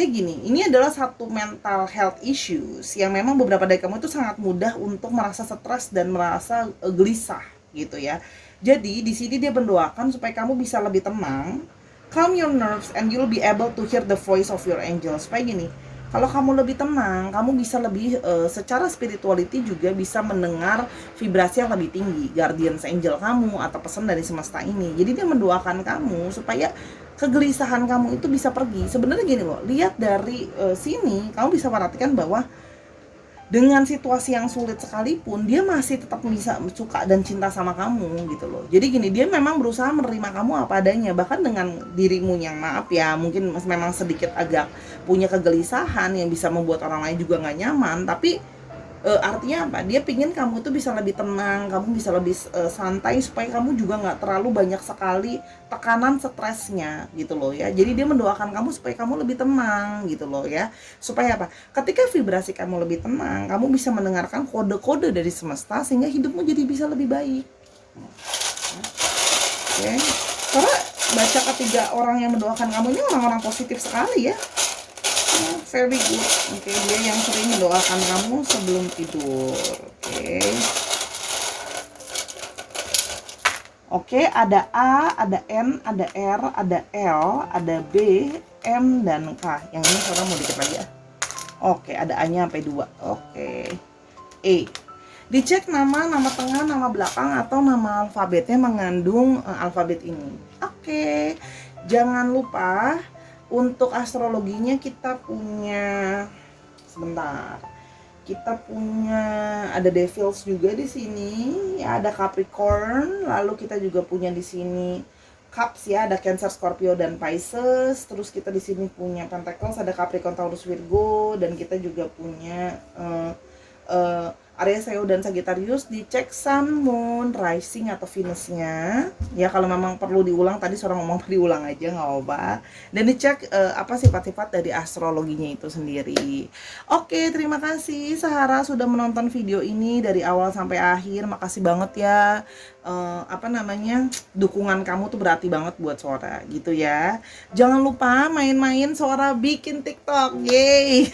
gini, ini adalah satu mental health issues yang memang beberapa dari kamu itu sangat mudah untuk merasa stres dan merasa gelisah gitu ya. Jadi di sini dia mendoakan supaya kamu bisa lebih tenang, calm your nerves and you'll be able to hear the voice of your angel. Supaya gini, kalau kamu lebih tenang, kamu bisa lebih secara spirituality juga bisa mendengar vibrasi yang lebih tinggi, guardians angel kamu atau pesan dari semesta ini. Jadi dia mendoakan kamu supaya kegelisahan kamu itu bisa pergi. Sebenarnya gini loh, lihat dari sini kamu bisa perhatikan bahwa dengan situasi yang sulit sekalipun dia masih tetap bisa suka dan cinta sama kamu gitu loh. Jadi gini, dia memang berusaha menerima kamu apa adanya, bahkan dengan dirimu yang maaf ya mungkin memang sedikit agak punya kegelisahan yang bisa membuat orang lain juga nggak nyaman, tapi artinya apa, dia pingin kamu tuh bisa lebih tenang, kamu bisa lebih santai supaya kamu juga nggak terlalu banyak sekali tekanan stresnya gitu loh ya. Jadi dia mendoakan kamu supaya kamu lebih tenang gitu loh ya, supaya apa, ketika vibrasi kamu lebih tenang, kamu bisa mendengarkan kode-kode dari semesta sehingga hidupmu jadi bisa lebih baik. Oke, karena baca ketiga orang yang mendoakan kamu ini orang-orang positif sekali ya. Very good. Oke, dia yang sering mendoakan kamu sebelum tidur. Oke, ada A, ada N, ada R, ada L, ada B, M, dan K. Yang ini saudara mau dikit lagi ya. Oke, ada A-nya sampai 2. Oke. E. Dicek nama tengah, nama belakang, atau nama alfabetnya mengandung alfabet ini. Oke. Jangan lupa untuk astrologinya kita punya ada Devils juga di sini ya, ada Capricorn, lalu kita juga punya di sini Cups ya, ada Cancer, Scorpio, dan Pisces. Terus kita di sini punya Pentacles, ada Capricorn, Taurus, Virgo, dan kita juga punya Aries, Leo, dan Sagittarius. Dicek Sun, Moon, Rising atau Venusnya ya, kalau memang perlu diulang, tadi seorang ngomong diulang aja nggak apa. Dan dicek apa sifat-sifat dari astrologinya itu sendiri. Oke, terima kasih Sahara sudah menonton video ini dari awal sampai akhir. Makasih banget ya, dukungan kamu tuh berarti banget buat Sora gitu ya. Jangan lupa main-main Sora bikin TikTok, yeay.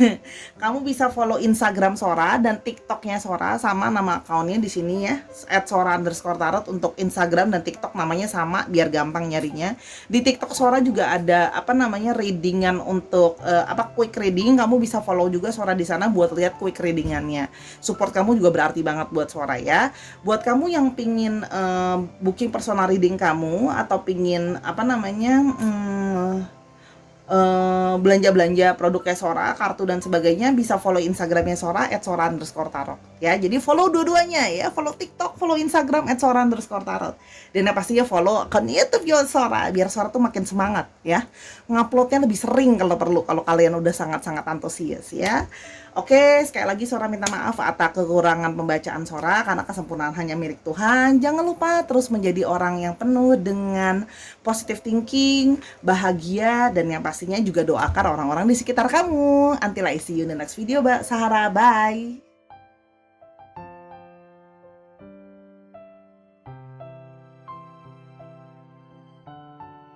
Kamu bisa follow Instagram Sora dan TikToknya Sora sama nama akunnya di sini ya, @sora_tarot. Untuk Instagram dan TikTok namanya sama biar gampang nyarinya. Di TikTok Sora juga ada readingan untuk quick reading. Kamu bisa follow juga Sora di sana buat lihat quick readingannya. Support kamu juga berarti banget buat Sora ya. Buat kamu yang pingin booking personal reading kamu atau pingin belanja-belanja produknya Sora, kartu dan sebagainya, bisa follow Instagramnya Sora @sora_tarot ya. Jadi follow dua-duanya ya, follow TikTok, follow Instagram @sora_tarot, dan yang pastinya follow akun YouTube Sora biar Sora tuh makin semangat ya, nguploadnya lebih sering kalau perlu, kalau kalian udah sangat-sangat antusias ya. Oke, sekali lagi Sora minta maaf atas kekurangan pembacaan Sora, karena kesempurnaan hanya milik Tuhan. Jangan lupa terus menjadi orang yang penuh dengan positive thinking, bahagia, dan yang pastinya juga doakan orang-orang di sekitar kamu. Until I see you in the next video, Sahara, bye!